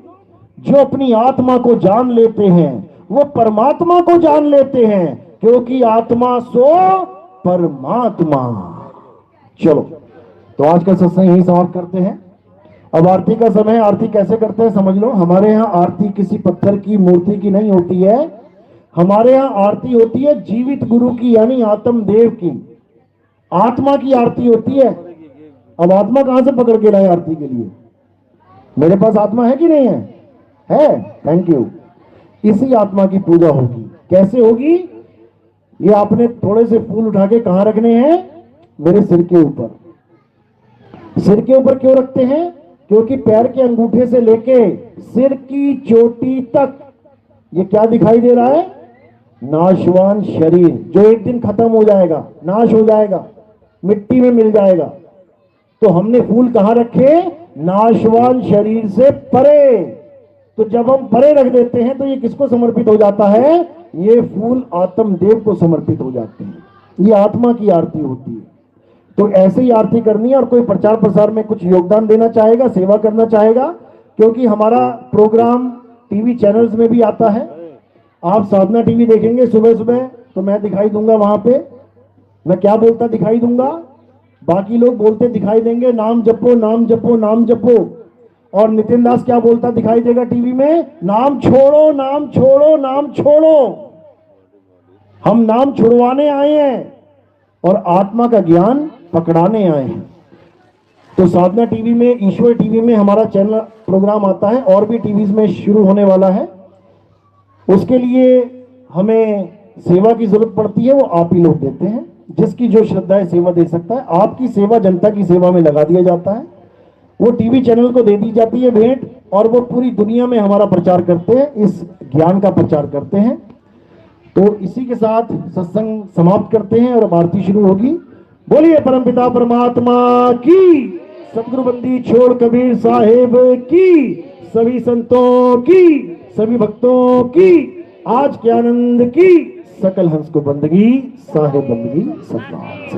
जो अपनी आत्मा को जान लेते हैं वो परमात्मा को जान लेते हैं, क्योंकि आत्मा सो परमात्मा। चलो, तो आज का सत्संग यही समाप्त करते हैं। अब आरती का समय है। आरती कैसे करते हैं समझ लो। हमारे यहाँ आरती किसी पत्थर की मूर्ति की नहीं होती है। हमारे यहाँ आरती होती है जीवित गुरु की, यानी आत्म देव की, आत्मा की आरती होती है। अब आत्मा कहां से पकड़ के लाए आरती के लिए? मेरे पास आत्मा है कि नहीं है? है, थैंक यू। इसी आत्मा की पूजा होगी। कैसे होगी? ये आपने थोड़े से फूल उठा के कहां रखने हैं? मेरे सिर के ऊपर। सिर के ऊपर क्यों रखते हैं? क्योंकि पैर के अंगूठे से लेके सिर की चोटी तक ये क्या दिखाई दे रहा है? नाशवान शरीर, जो एक दिन खत्म हो जाएगा, नाश हो जाएगा, मिट्टी में मिल जाएगा। तो हमने फूल कहां रखे? नाशवान शरीर से परे। तो जब हम परे रख देते हैं तो ये किसको समर्पित हो जाता है? ये फूल आत्मदेव को समर्पित हो जाते हैं। ये आत्मा की आरती होती है। तो ऐसे ही आरती करनी है। और कोई प्रचार प्रसार में कुछ योगदान देना चाहेगा, सेवा करना चाहेगा, क्योंकि हमारा प्रोग्राम टीवी चैनल्स में भी आता है। आप साधना टीवी देखेंगे सुबह सुबह तो मैं दिखाई दूंगा वहां पे। मैं क्या बोलता दिखाई दूंगा? बाकी लोग बोलते दिखाई देंगे, नाम जपो, नाम जपो, नाम जपो। और नितिन दास क्या बोलता दिखाई देगा टीवी में? नाम छोड़ो, नाम छोड़ो, नाम छोड़ो। हम नाम छुड़वाने आए हैं और आत्मा का ज्ञान पकड़ाने आए हैं। तो साधना टीवी में, ईश्वर टीवी में हमारा चैनल प्रोग्राम आता है, और भी टीवीज में शुरू होने वाला है। उसके लिए हमें सेवा की जरूरत पड़ती है, वो आप ही लोग देते हैं। जिसकी जो श्रद्धा है सेवा दे सकता है। आपकी सेवा जनता की सेवा में लगा दिया जाता है। वो टीवी चैनल को दे दी जाती है भेंट, और वो पूरी दुनिया में हमारा प्रचार करते हैं, इस ज्ञान का प्रचार करते हैं। तो इसी के साथ सत्संग समाप्त करते हैं और अब आरती शुरू होगी। बोलिए परमपिता परमात्मा की, सतगुरु बंदी छोड़ कबीर साहेब की, सभी संतों की, सभी भक्तों की, आज के आनंद की, सकल हंस को बंदगी, साहेब बंदगी सतनाम।